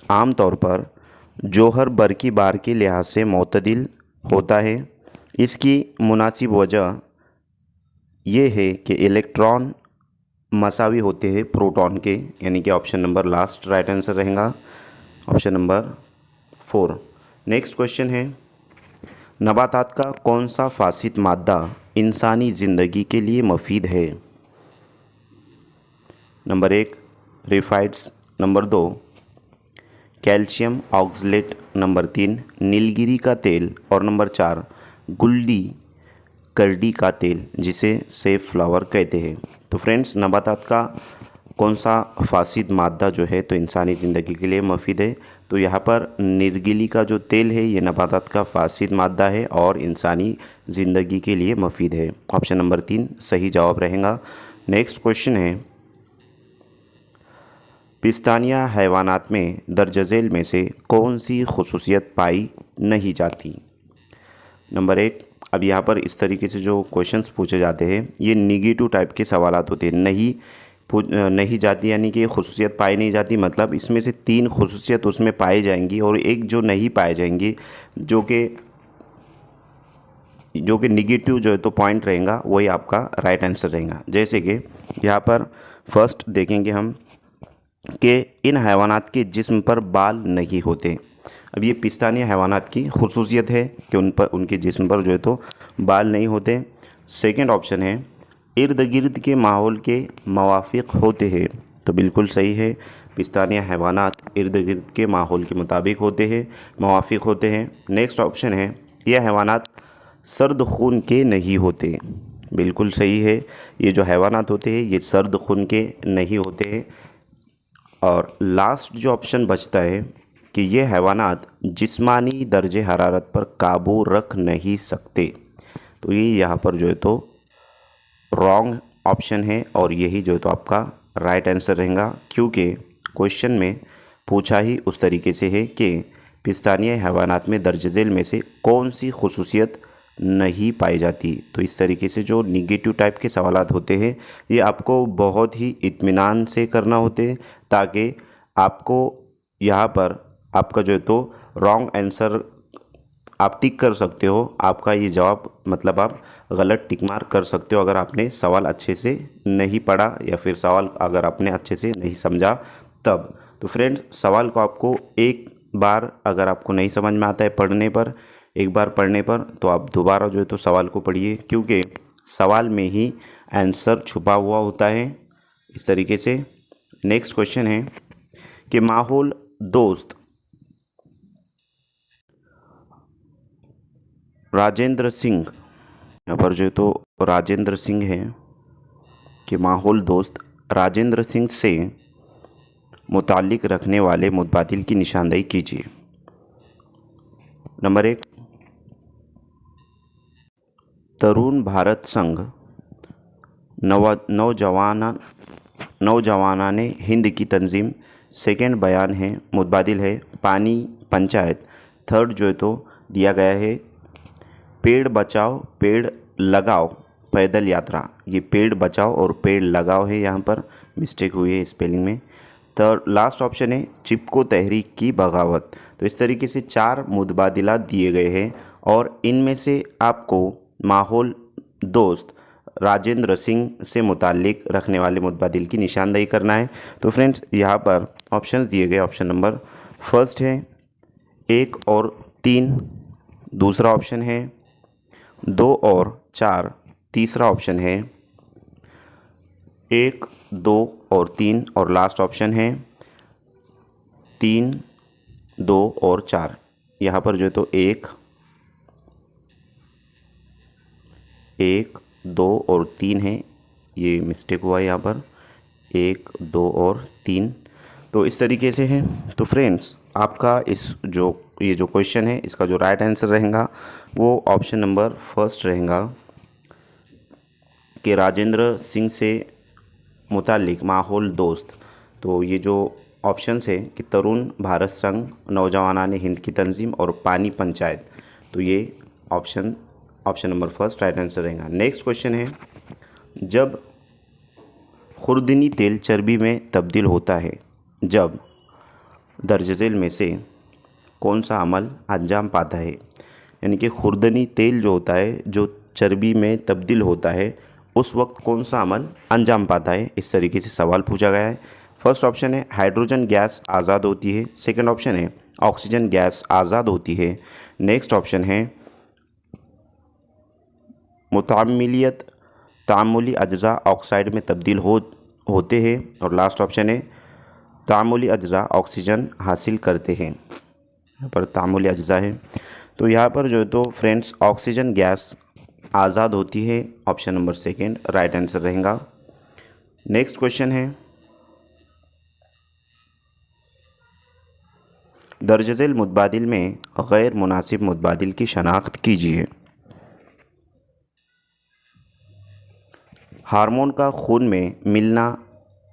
आमतौर पर जौहर बरकी बार के लिहाज से मुतदिल होता है। इसकी मुनासिब वजह ये है कि इलेक्ट्रॉन मसावी होते हैं प्रोटॉन के, यानी कि option number last right answer रहेगा, ऑप्शन नंबर 4। नेक्स्ट क्वेश्चन है, नबातात का कौन सा फासिद मादा इंसानी ज़िंदगी के लिए मुफीद है? Number 1 raphides, number 2 calcium oxalate, number 3 नीलगिरी का तेल, और नंबर 4 गुल्डी करडी का तेल जिसे सेफ फ्लावर कहते हैं। तो फ्रेंड्स नबातात का कौन सा फासिद मादा जो है तो इंसानी ज़िंदगी के लिए मुफीद है? तो यहाँ पर नीलगिरी का जो तेल है ये नबातात का फासिद मादा है और इंसानी ज़िंदगी के लिए मुफीद है। ऑप्शन नंबर 3 सही जवाब रहेगा। नेक्स्ट क्वेश्चन है, पिस्तानिया हैवानात में दर्ज झेल में से कौन सी खुसूसियत पाई नहीं जाती? नंबर 1, अब यहाँ पर इस तरीके से जो क्वेश्चंस पूछे जाते हैं ये निगेटिव टाइप के सवालात होते हैं। नहीं जाती यानी कि खुसूसियत पाई नहीं जाती, मतलब इसमें से 3 खुसूसियत उसमें पाई जाएंगी और एक जो नहीं पाए जाएंगी, जो कि निगेटिव जो है तो पॉइंट रहेगा वही आपका राइट आंसर रहेगा। जैसे कि यहाँ पर फर्स्ट देखेंगे हम कि इन हैवानात के जिस्म पर बाल नहीं होते। अब ये पिस्तानिया हैवानात की खुसूसियत है कि उनके जिस्म पर जो है तो बाल नहीं होते। सेकंड ऑप्शन है इर्द गिर्द के माहौल के मुवाफिक होते हैं। तो बिल्कुल सही है, पिस्तानिया हैवानात इर्द गिर्द के माहौल के मुताबिक होते हैं, मुवाफिक होते हैं। नेक्स्ट ऑप्शन है यह हैवानात सर्द खून के नहीं होते। बिल्कुल सही है, ये जो हैवानात होते हैं ये सर्द खून के नहीं होते हैं। और लास्ट जो ऑप्शन बचता है कि ये हैवानात जिस्मानी दर्जे हरारत पर काबू रख नहीं सकते। तो ये यहाँ पर जो है तो रॉन्ग ऑप्शन है और यही जो है तो आपका राइट आंसर रहेगा, क्योंकि क्वेश्चन में पूछा ही उस तरीके से है कि पिस्तानिया हैवानात में दर्ज झेल में से कौन सी खुसूसियत नहीं पाई जाती। तो इस तरीके से जो निगेटिव टाइप के सवालात होते हैं ये आपको बहुत ही इत्मीनान से करना होते हैं, ताकि आपको यहाँ पर आपका जो है तो रॉन्ग आंसर आप टिक कर सकते हो। आपका ये जवाब मतलब आप गलत टिक मार्क कर सकते हो अगर आपने सवाल अच्छे से नहीं पढ़ा या फिर सवाल अगर आपने अच्छे से नहीं समझा तब। तो फ्रेंड्स सवाल को आपको एक बार अगर आपको नहीं समझ में आता है पढ़ने पर, एक बार पढ़ने पर, तो आप दोबारा जो है तो सवाल को पढ़िए, क्योंकि सवाल में ही आंसर छुपा हुआ होता है। इस तरीके से नेक्स्ट क्वेश्चन है कि माहौल दोस्त राजेंद्र सिंह, यहाँ पर जो है तो राजेंद्र सिंह है कि माहौल दोस्त राजेंद्र सिंह से मुताल्लिक रखने वाले मुतबादिल की निशानदेही कीजिए। नंबर 1 तरुण भारत संघ, नौजवानाने हिंद की तंजीम। सेकंड बयान है मुतबादिल है पानी पंचायत। थर्ड जो है तो दिया गया है पेड़ बचाओ पेड़ लगाओ पैदल यात्रा। ये पेड़ बचाओ और पेड़ लगाओ है, यहाँ पर मिस्टेक हुई है स्पेलिंग में। थर्ड लास्ट ऑप्शन है चिपको तहरीक की बगावत। तो इस तरीके से 4 मुतबादिला दिए गए हैं और इनमें से आपको माहौल दोस्त राजेंद्र सिंह से मुताल्लिक रखने वाले मुतबादिल की निशानदेही करना है। तो फ्रेंड्स यहाँ पर ऑप्शंस दिए गए, ऑप्शन नंबर फर्स्ट है 1 और 3, दूसरा ऑप्शन है 2 और 4, तीसरा ऑप्शन है 1, 2 और 3 और लास्ट ऑप्शन है 3, 2 और 4। यहाँ पर जो है तो एक, 2 और 3 है, ये मिस्टेक हुआ है यहाँ पर, 1, 2 और 3। तो इस तरीके से है। तो फ्रेंड्स, आपका ये जो क्वेश्चन है इसका जो राइट आंसर रहेगा वो ऑप्शन नंबर फर्स्ट रहेगा कि राजेंद्र सिंह से मुतालिक माहौल दोस्त। तो ये जो ऑप्शंस है कि तरुण भारत संघ, नौजवानान हिंद की तंजीम और पानी पंचायत, तो ये option number first right answer रहेगा। नेक्स्ट क्वेश्चन है, जब खुर्दनी तेल चर्बी में तब्दील होता है, जब दर्ज झेल में से कौन सा अमल अंजाम पाता है। यानी कि खुर्दनी तेल जो होता है जो चर्बी में तब्दील होता है उस वक्त कौन सा अमल अंजाम पाता है, इस तरीके से सवाल पूछा गया है। फर्स्ट ऑप्शन है हाइड्रोजन गैस आज़ाद होती है, सेकंड ऑप्शन है ऑक्सीजन गैस आज़ाद होती है, नेक्स्ट ऑप्शन है मुतामिलियत तामुली अज्जा ऑक्साइड में तब्दील होते हैं, और लास्ट ऑप्शन है तामुली अज्जा ऑक्सीजन हासिल करते हैं। यहाँ पर तामुली अज्जा है, तो यहाँ पर जो है तो फ्रेंड्स ऑक्सीजन गैस आज़ाद होती है, option number second right answer रहेगा। नेक्स्ट क्वेश्चन है, दर्ज झेल मुतबादिल में गैर मुनासिब मुतबादिल की शनाख्त कीजिए। हार्मोन का खून में मिलना,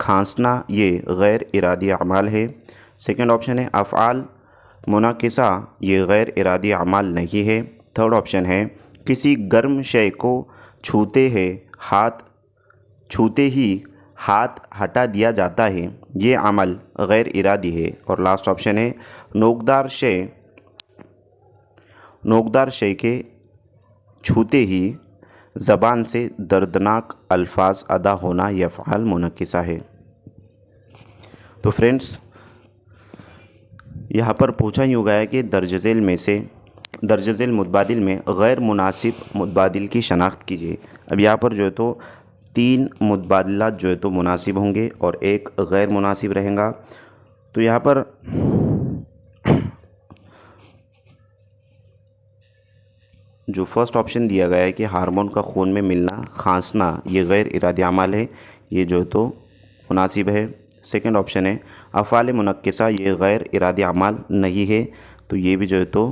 खांसना ये गैर इरादी अमाल है। सेकंड ऑप्शन है अफ़आल मुनाकिसा, ये गैर इरादी अमाल नहीं है। थर्ड ऑप्शन है किसी गर्म शय को छूते ही हाथ हटा दिया जाता है, ये अमल गैर इरादी है। और लास्ट ऑप्शन है नोकदार शय के छूते ही ज़बान से दर्दनाक अल्फाज अदा होना यह फ़आल मुनक्किसा है। तो फ्रेंड्स, यहाँ पर पूछा ही होगा है कि दर्ज झेल मुतबादिल में गैर मुनासिब मुतबादिल की शनाख्त कीजिए। अब यहाँ पर जो है तो 3 मुतबादिलात जो है तो मुनासिब होंगे और एक गैर मुनासिब रहेगा। तो यहाँ पर जो फर्स्ट ऑप्शन दिया गया है कि हार्मोन का खून में मिलना, खांसना ये गैर इरादी अमाल है, ये जो है तो मुनासिब है। सेकंड ऑप्शन है अफ़आल मुनक्किसा, ये गैर इरादी अमाल नहीं है, तो ये भी जो है तो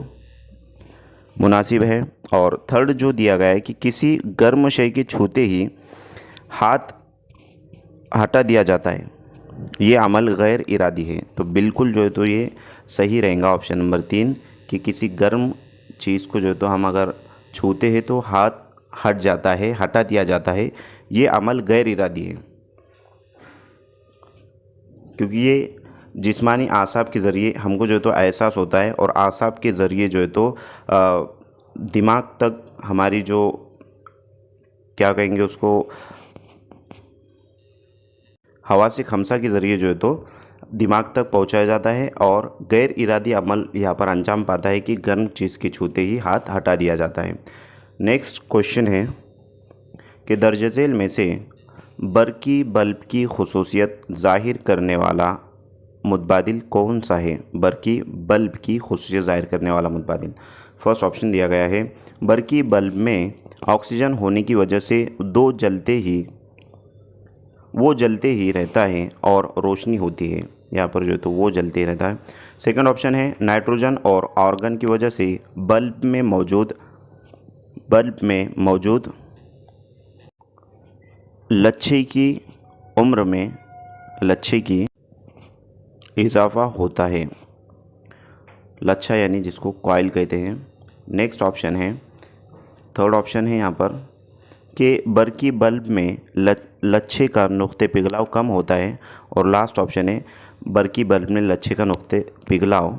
मुनासिब है। और थर्ड जो दिया गया है कि किसी गर्म शय के छूते ही हाथ हटा दिया जाता है, ये अमल गैर इरादी है, तो बिल्कुल जो है तो ये सही रहेगा ऑप्शन नंबर 3 कि किसी गर्म चीज़ को जो है तो हम अगर छूते हैं तो हाथ हटा दिया जाता है, ये अमल गैर इरादी है, क्योंकि ये जिस्मानी आसाब के ज़रिए हमको जो है तो एहसास होता है, और आसाब के ज़रिए जो है तो दिमाग तक हमारी जो क्या कहेंगे उसको हवा से खमसा के ज़रिए जो है तो दिमाग तक पहुंचाया जाता है, और गैर इरादी अमल यहाँ पर अंजाम पाता है कि गर्म चीज़ के छूते ही हाथ हटा दिया जाता है। नेक्स्ट क्वेश्चन है कि दर्ज झेल में से बरकी बल्ब की खुसूसियत ज़ाहिर करने वाला मुतबादिल कौन सा है। बरकी बल्ब की खुसूसियत ज़ाहिर करने वाला मुतबादिल, फर्स्ट ऑप्शन दिया गया है बरकी बल्ब में ऑक्सीजन होने की वजह से वो जलते ही रहता है और रोशनी होती है, यहाँ पर जो है तो वो जलते ही रहता है। सेकंड ऑप्शन है नाइट्रोजन और आर्गन की वजह से बल्ब में मौजूद लच्छे की उम्र में इजाफ़ा होता है। लच्छा यानी जिसको कॉइल कहते हैं। नेक्स्ट ऑप्शन है, थर्ड ऑप्शन है यहाँ पर कि बरकी बल्ब में लच्छे का नुक्ते पिघलाव कम होता है, और लास्ट ऑप्शन है बरकी बल्ब में लच्छे का नुक्ते पिघलाव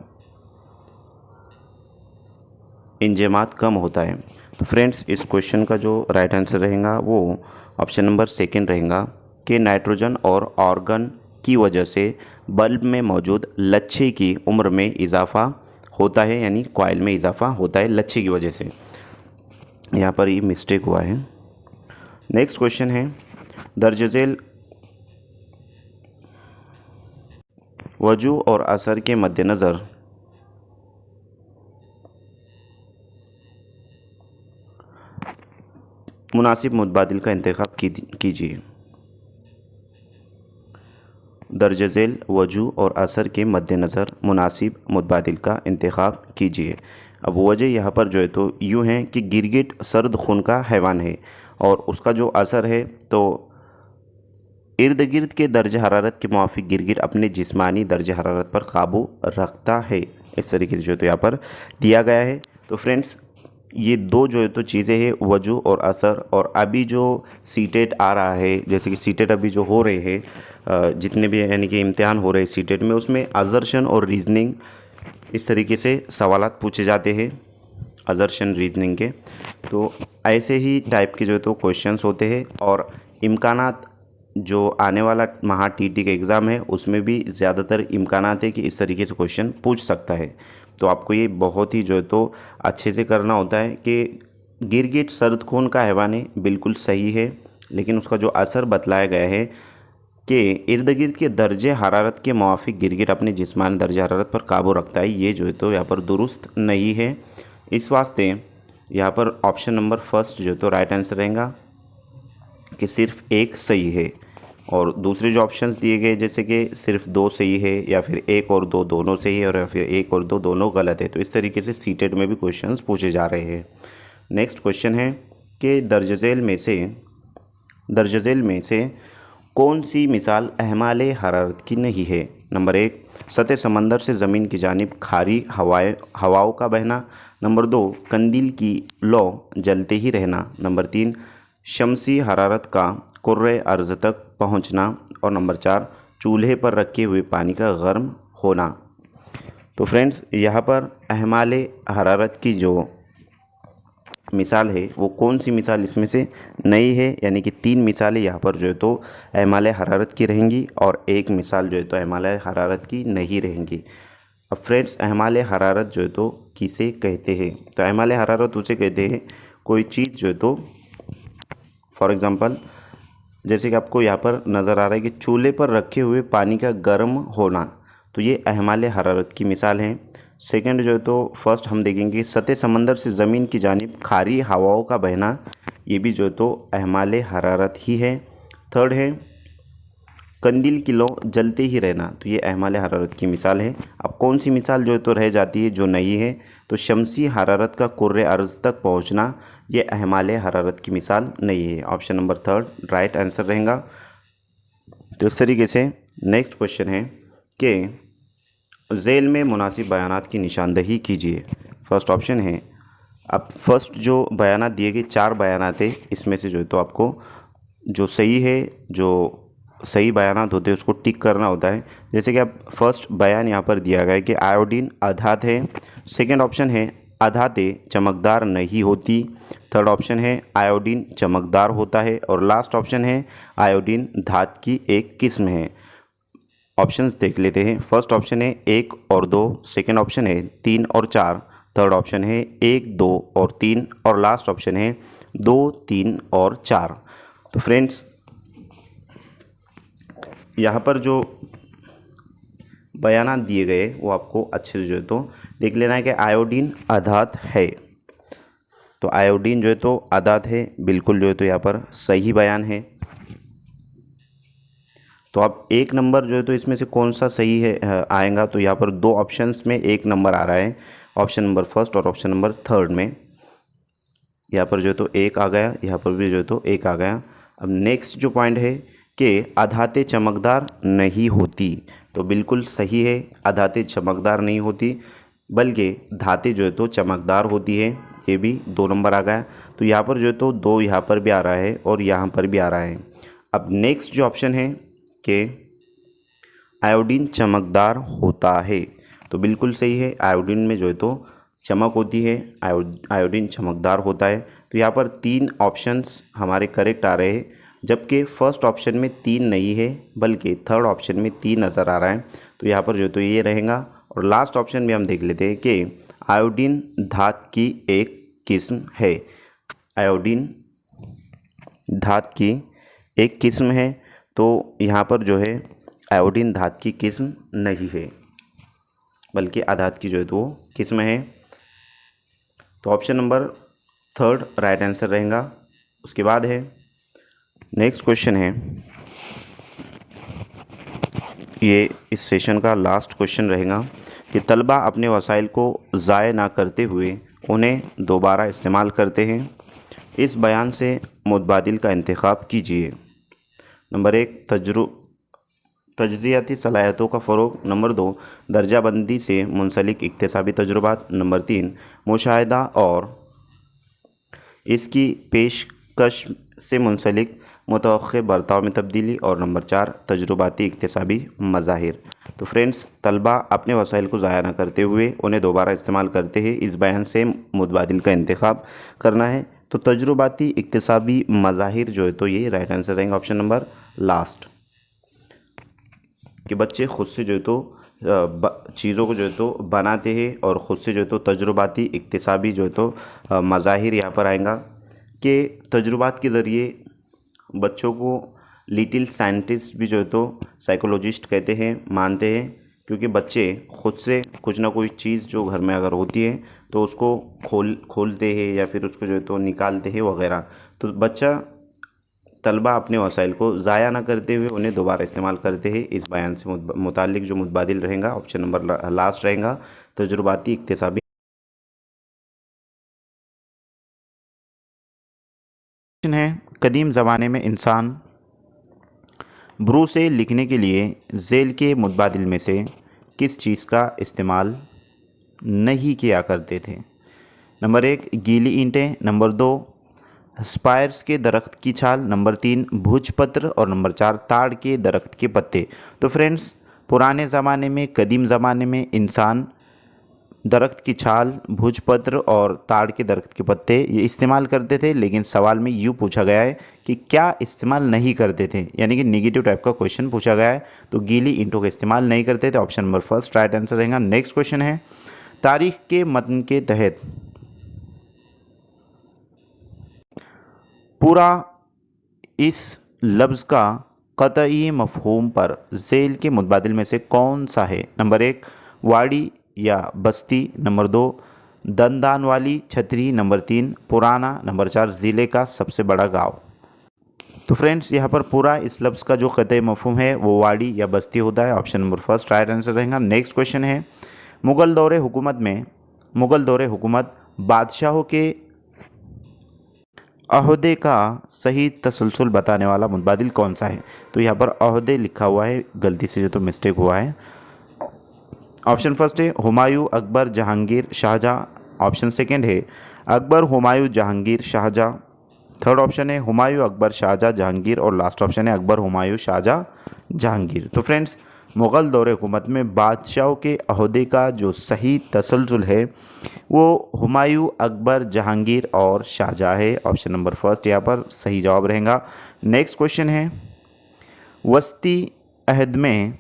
इंजमात कम होता है। तो फ्रेंड्स, इस क्वेश्चन का जो राइट आंसर रहेगा वो ऑप्शन नंबर सेकंड रहेगा कि नाइट्रोजन और आर्गन की वजह से बल्ब में मौजूद लच्छे की उम्र में इजाफ़ा होता है, यानी कॉइल में इजाफ़ा होता है लच्छे की वजह से। यहाँ पर ये मिस्टेक हुआ है। नेक्स्ट क्वेश्चन है, दर्ज झेल वजू और असर के मद्देनज़र मुनासिब मुतबादिल का इंतखाब कीजिए। दर्ज झेल वजू और असर के मद्देनज़र मुनासिब मुतबादिल का इंतखाब कीजिए। अब वजह यहाँ पर जो है तो यूँ है कि गिरगिट सर्द खून का हैवान है और उसका जो असर है तो इर्द गिर्द के दर्ज हरारत के मुआफ़िक गिरगिट अपने जिस्मानी दर्ज हरारत पर काबू रखता है। इस तरीके से जो है तो यहाँ पर दिया गया है। तो फ्रेंड्स ये दो जो है तो चीज़ें हैं, वजू और असर। और अभी जो सीटेट आ रहा है, जैसे कि सीटेट अभी जो हो रहे हैं, जितने भी यानी कि इम्तिहान हो रहे हैं सीटेट में, उसमें अजर्शन और रीजनिंग इस तरीके से सवालात पूछे जाते हैं, अजर्शन रीजनिंग के। तो ऐसे ही टाइप के जो है तो क्वेश्चंस होते हैं। और इम्कानात जो आने वाला महा टीटी का एग्ज़ाम है उसमें भी ज़्यादातर इम्कानात है कि इस तरीके से क्वेश्चन पूछ सकता है। तो आपको ये बहुत ही जो है तो अच्छे से करना होता है कि गिरगिट सर्द खून का हैवान है, बिल्कुल सही है, लेकिन उसका जो असर बतलाया गया है कि इर्द गिर्द के दर्जे हरारत के मुआफ़िक गिरगिट अपने जिस्मानी दर्जे हरारत पर काबू रखता है, ये जो है तो यहाँ पर दुरुस्त नहीं है। इस वास्ते यहाँ पर ऑप्शन नंबर फर्स्ट जो है तो राइट आंसर रहेगा कि सिर्फ एक सही है। और दूसरे जो ऑप्शंस दिए गए जैसे कि सिर्फ दो सही है, या फिर एक और दो दोनों सही है, और या फिर एक और दो दोनों गलत है। तो इस तरीके से सीटेट में भी क्वेश्चंस पूछे जा रहे हैं। नेक्स्ट क्वेश्चन है कि दर्ज झेल में से कौन सी मिसाल अहमाल हरारत की नहीं है। नंबर 1, सतह समंदर से ज़मीन की जानिब खारी हवाओं का बहना। नंबर 2, कंदील की लौ जलते ही रहना। नंबर 3, शमसी हरारत का कुर्रे अर्ज़ तक पहुंचना। और नंबर 4, चूल्हे पर रखे हुए पानी का गर्म होना। तो फ्रेंड्स यहाँ पर अहमाल हरारत की जो मिसाल है वो कौन सी मिसाल इसमें से नई है, यानी कि 3 मिसालें यहाँ पर जो है तो अहमाल हरारत की रहेंगी और एक मिसाल जो है तो अहमाल हरारत की नहीं रहेंगी। अब फ्रेंड्स अहमाल हरारत जो है तो किसे कहते हैं, तो अहमाल हरारत उसे कहते हैं कोई चीज़ जो है तो फॉर एग्ज़ाम्पल जैसे कि आपको यहाँ पर नज़र आ रहा है कि चूल्हे पर रखे हुए पानी का गर्म होना, तो ये अहमाल हरारत की मिसाल है। सेकंड जो है तो फर्स्ट हम देखेंगे सतह समंदर से ज़मीन की जानिब खारी हवाओं का बहना, ये भी जो है तो अहमाल हरारत ही है। थर्ड है कंदील की लौ जलते ही रहना, तो ये अहमाल हरारत की मिसाल है। अब कौन सी मिसाल जो है तो रह जाती है जो नहीं है, तो शमसी हरारत का कुर्रे अर्ज़ तक पहुंचना, ये अहमाल हरारत की मिसाल नहीं है। Option number third right answer रहेगा। तो इस तरीके से नेक्स्ट क्वेश्चन है कि झेल में मुनासिब बयानात की निशानदही कीजिए। फर्स्ट ऑप्शन है, अब फर्स्ट जो बयानात दिए गए 4 बयानात है, इसमें से जो है तो आपको जो सही है, जो सही बयानात होते हैं उसको टिक करना होता है। जैसे कि अब फर्स्ट बयान यहाँ पर दिया गया है कि आयोडीन अधात है। सेकंड ऑप्शन है अधातें चमकदार नहीं होती। थर्ड ऑप्शन है आयोडीन चमकदार होता है। और लास्ट ऑप्शन है आयोडीन धात की एक किस्म है। ऑप्शंस देख लेते हैं। फर्स्ट ऑप्शन है 1 और 2, सेकंड ऑप्शन है 3 और 4, थर्ड ऑप्शन है 1, 2 और 3, और लास्ट ऑप्शन है 2, 3 और 4। तो फ्रेंड्स यहाँ पर जो बयानात दिए गए वो आपको अच्छे से जो है तो देख लेना है कि आयोडीन अधात है, तो आयोडीन जो है तो अधात है, बिल्कुल जो है तो यहाँ पर सही बयान है। तो अब एक नंबर जो है तो इसमें से कौन सा सही है आएगा, तो यहाँ पर 2 ऑप्शंस में एक नंबर आ रहा है, ऑप्शन नंबर फर्स्ट और ऑप्शन नंबर थर्ड में। यहाँ पर जो है तो एक आ गया, यहाँ पर भी जो है तो एक आ गया। अब नेक्स्ट जो पॉइंट है कि अधातें चमकदार नहीं होती, तो बिल्कुल सही है, अधातें चमकदार नहीं होती बल्कि धातें जो है तो चमकदार होती है, ये भी 2 नंबर आ गया। तो यहाँ पर जो है तो 2 यहाँ पर भी आ रहा है और यहाँ पर भी आ रहा है। अब नेक्स्ट जो ऑप्शन है कि आयोडीन चमकदार होता है, तो बिल्कुल सही है, आयोडीन में जो है तो चमक होती है, आयोडीन चमकदार होता है। तो यहाँ पर 3 ऑप्शंस हमारे करेक्ट आ रहे हैं, जबकि फर्स्ट ऑप्शन में 3 नहीं है बल्कि थर्ड ऑप्शन में 3 नज़र आ रहा है। तो यहाँ पर जो तो ये रहेगा। और लास्ट ऑप्शन में हम देख लेते हैं कि आयोडीन धात की एक किस्म है, आयोडीन धात की एक किस्म है। तो यहाँ पर जो है आयोडीन धात की किस्म नहीं है बल्कि अधात की जो है तो वो किस्म है। तो option number third right answer रहेगा। उसके बाद है नेक्स्ट क्वेश्चन है, ये इस सेशन का लास्ट क्वेश्चन रहेगा कि तलबा अपने वसाइल को ज़ाय ना करते हुए उन्हें दोबारा इस्तेमाल करते हैं। इस बयान से मुतबादिल का इंतखाब कीजिए। नंबर 1 तजज़ियाती सलाहियतों का फ़रोग़। नंबर 2 दर्जाबंदी से मुंसलिक इक्तिसाबी तजुर्बात। नंबर 3 मुशाहिदा और इसकी पेशकश से मुंसलिक मुतवक्किल बर्ताव में तब्दीली। और नंबर 4 तजुर्बाती इक्तिसाबी मज़ाहिर। तो फ्रेंड्स, तलबा अपने वसाइल को ज़ाया ना करते हुए उन्हें दोबारा इस्तेमाल करते हैं, इस बयान से मुतबादिल का इंतखाब करना है। तो तजुर्बाती इक्तिसाबी मज़ाहिर जो है तो ये राइट आंसर रहेंगे ऑप्शन नंबर लास्ट, कि बच्चे ख़ुद से जो है तो चीज़ों को जो है तो बनाते हैं और ख़ुद से जो है तो तजुर्बाती इक्तिसाबी जो है तो मज़ाहिर यहाँ पर आएगा कि तजुर्बात के ज़रिए बच्चों को लिटिल साइंटिस्ट भी जो है तो साइकोलॉजिस्ट कहते हैं, मानते हैं, क्योंकि बच्चे ख़ुद से कुछ ना कोई चीज़ जो घर में अगर होती है तो उसको खोलते हैं या फिर उसको जो है तो निकालते हैं वगैरह। तो तलबा अपने वसाइल को ज़ाया ना करते हुए उन्हें दोबारा इस्तेमाल करते हैं, इस बयान से मुतालिक जो मुतबादिल रहेगा ऑप्शन नंबर लास्ट रहेगा तजुर्बाती इक्तिसाबी है। कदीम ज़माने में इंसान ब्रू से लिखने के लिए झेल के मुतबादिल में से किस चीज़ का इस्तेमाल नहीं किया करते थे? नंबर 1 गीली ईंटें। नंबर 2 स्पायर्स के दरख्त की छाल। नंबर 3 भोजपत्र। और नंबर 4 ताड़ के दरख्त के पत्ते। तो फ्रेंड्स, पुराने ज़माने में, कदीम ज़माने में इंसान दरख्त की छाल, भोजपत्र और ताड़ के दरख्त के पत्ते ये इस्तेमाल करते थे, लेकिन सवाल में यूँ पूछा गया है कि क्या इस्तेमाल नहीं करते थे, यानी कि नेगेटिव टाइप का क्वेश्चन पूछा गया है। तो गीली ईंटों का इस्तेमाल नहीं करते थे, option number first right answer रहेगा। नेक्स्ट क्वेश्चन है, तारीख के मतन के तहत पूरा इस लफ्ज़ का क़तई मफ़हूम पर झेल के मुतबादिल में से कौन सा है? नंबर 1 वाड़ी या बस्ती। नंबर 2 दंदान वाली छतरी। नंबर 3 पुराना। नंबर 4 ज़िले का सबसे बड़ा गांव। तो फ्रेंड्स, यहाँ पर पूरा इस लफ्ज़ का जो क़तई मफ़हूम है वो वाड़ी या बस्ती होता है, option number first right answer रहेगा। नेक्स्ट क्वेश्चन है, मुग़ल दौरे हुकूमत बादशाहों के अहदे का सही तसलसल बताने वाला मुतबादिल कौन सा है? तो यहाँ पर अहदे लिखा हुआ है, गलती से जो तो मिस्टेक हुआ है। ऑप्शन फर्स्ट है हुमायूं, अकबर, जहांगीर, शाहजहाँ। ऑप्शन सेकंड है अकबर, हुमायूं, जहांगीर, शाहजहाँ। थर्ड ऑप्शन है हुमायूं, अकबर, शाहजहाँ, जहांगीर। और लास्ट ऑप्शन है अकबर, हुमायूं, शाहजहाँ, जहांगीर। तो फ्रेंड्स, मुग़ल दौरे हुकूमत में बादशाहों के अहदे का जो सही तसलसल है वो हुमायूं, अकबर, जहांगीर और शाहजहाँ है, ऑप्शन नंबर फर्स्ट यहाँ पर सही जवाब रहेगा। नेक्स्ट क्वेश्चन है, वस्ती अहद में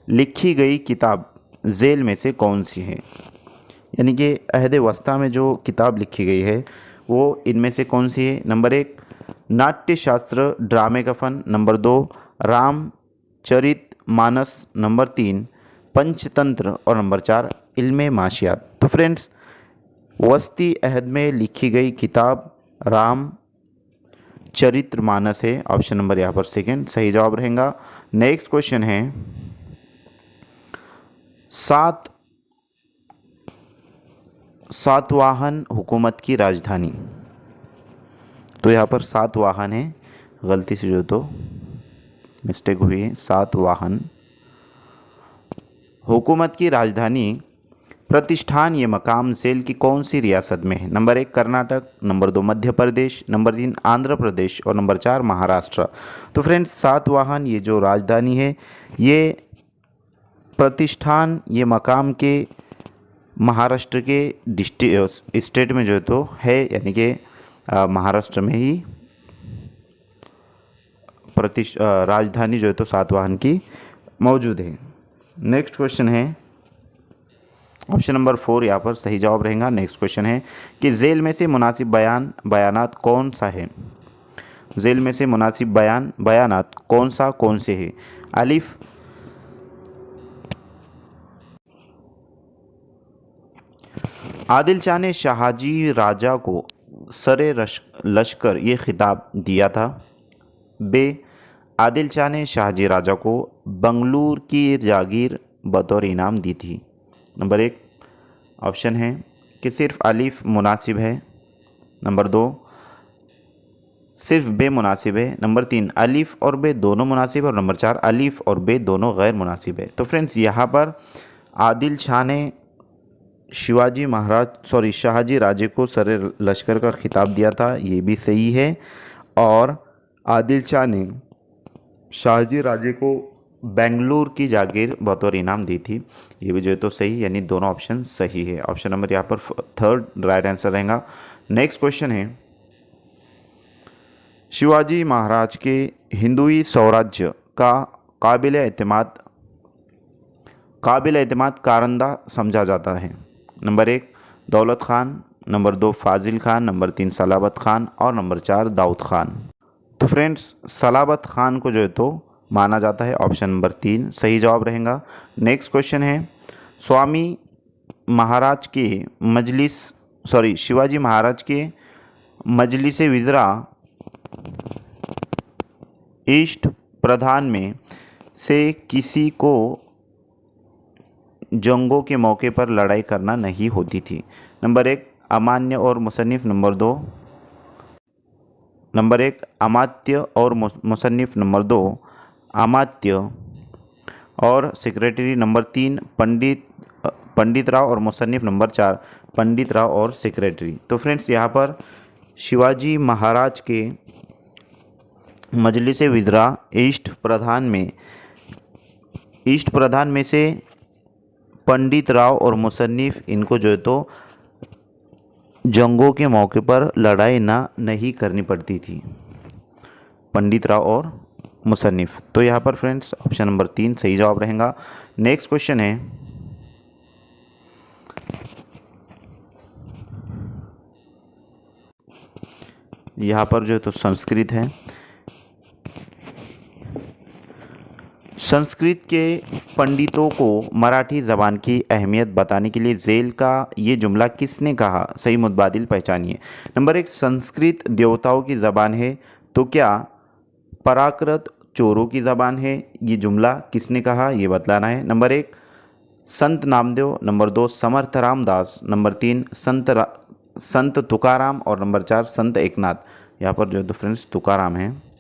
लिखी गई किताब झेल में से कौन सी है? यानी कि अहद वस्ता में जो किताब लिखी गई है वो इनमें से कौन सी है? नंबर 1 नाट्य शास्त्र ड्रामे का फ़न। नंबर 2 रामचरित मानस। नंबर 3 पंचतंत्र। और नंबर 4 इल्मे माशियात। तो फ्रेंड्स, वस्ती अहद में लिखी गई किताब रामचरित मानस है, ऑप्शन नंबर यहाँ पर सेकंड सही जवाब रहेगा। नेक्स्ट क्वेश्चन है, सातवाहन हुकूमत की राजधानी। तो यहाँ पर सातवाहन है, गलती से जो तो मिस्टेक हुई है। सातवाहन हुकूमत की राजधानी प्रतिष्ठान ये मकाम झेल की कौन सी रियासत में है? Number 1 Karnataka. Number 2 Madhya Pradesh. Number 3 Andhra Pradesh. और नंबर 4 महाराष्ट्र। तो फ्रेंड्स, सातवाहन ये जो राजधानी है ये प्रतिष्ठान ये मकाम के महाराष्ट्र के स्टेट में जो है तो है, यानी कि महाराष्ट्र में ही राजधानी जो है तो सातवाहन की मौजूद है। नेक्स्ट क्वेश्चन है, ऑप्शन नंबर 4 यहाँ पर सही जवाब रहेगा। नेक्स्ट क्वेश्चन है कि झेल में से मुनासिब बयानात कौन सा है? झेल में से मुनासिब बयानात कौन से है? अलिफ आदिल शाह ने शाहजी राजा को सरे लश्कर ये खिताब दिया था? बे, आदिल शाह ने शाहजी राजा को बंगलूर की जागीर बतौर इनाम दी थी। नंबर 1 ऑप्शन है कि सिर्फ अलिफ मुनासिब है। नंबर 2 सिर्फ बे मुनासिब है। नंबर 3 अलिफ और बे दोनों मुनासिब है। और नंबर 4 अलिफ और बे दोनों गैर मुनासिब है। तो फ्रेंड्स यहाँ पर आदिल शाह ने शाहजी राजे को सरे लश्कर का खिताब दिया था, ये भी सही है। और आदिल शाह ने शाहजी राजे को बेंगलुरु की जागीर बतौर इनाम दी थी, ये भी जो है तो सही, यानी दोनों ऑप्शन सही है। ऑप्शन नंबर यहाँ पर थर्ड राइट आंसर रहेगा। नेक्स्ट क्वेश्चन है, शिवाजी महाराज के हिंदुई स्वराज्य का काबिल एतमाद कारंदा समझा जाता है। नंबर 1 दौलत खान, नंबर 2 फाजिल खान, नंबर 3 सलाबत खान और नंबर 4 दाऊद खान। तो फ्रेंड्स सलाबत खान को जो है तो माना जाता है, ऑप्शन नंबर 3 सही जवाब रहेगा। नेक्स्ट क्वेश्चन है, शिवाजी महाराज के मजलिस विज़रा ईस्ट प्रधान में से किसी को जंगों के मौके पर लड़ाई करना नहीं होती थी। नंबर 1 अमान्य और मुसन्निफ, नंबर 1 अमात्य और मुसन्निफ, नंबर 2 अमात्य और सेक्रेटरी, नंबर 3 पंडित राव और मुसन्निफ, नंबर 4 पंडित राव और सेक्रेटरी। तो फ्रेंड्स यहाँ पर शिवाजी महाराज के मजलिस विज़रा ईस्ट प्रधान में से पंडित राव और मुसन्निफ, इनको जो है तो जंगों के मौके पर लड़ाई नहीं करनी पड़ती थी, पंडित राव और मुसन्निफ। तो यहाँ पर फ्रेंड्स ऑप्शन नंबर 3 सही जवाब रहेगा। नेक्स्ट क्वेश्चन है, यहाँ पर जो है तो संस्कृत है। संस्कृत के पंडितों को मराठी ज़बान की अहमियत बताने के लिए ज़ेल का ये जुमला किसने कहा? सही मुतबादिल पहचानिए। नंबर 1 संस्कृत देवताओं की ज़बान है, तो क्या पराकृत चोरों की ज़बान है? ये जुमला किसने कहा, ये बतलाना है। नंबर 1 संत नामदेव, नंबर 2 समर्थ रामदास, नंबर 3 संत तुकाराम और नंबर 4 संत एकनाथ। यहाँ पर जो है तो फ्रेंड्स तुकाराम है।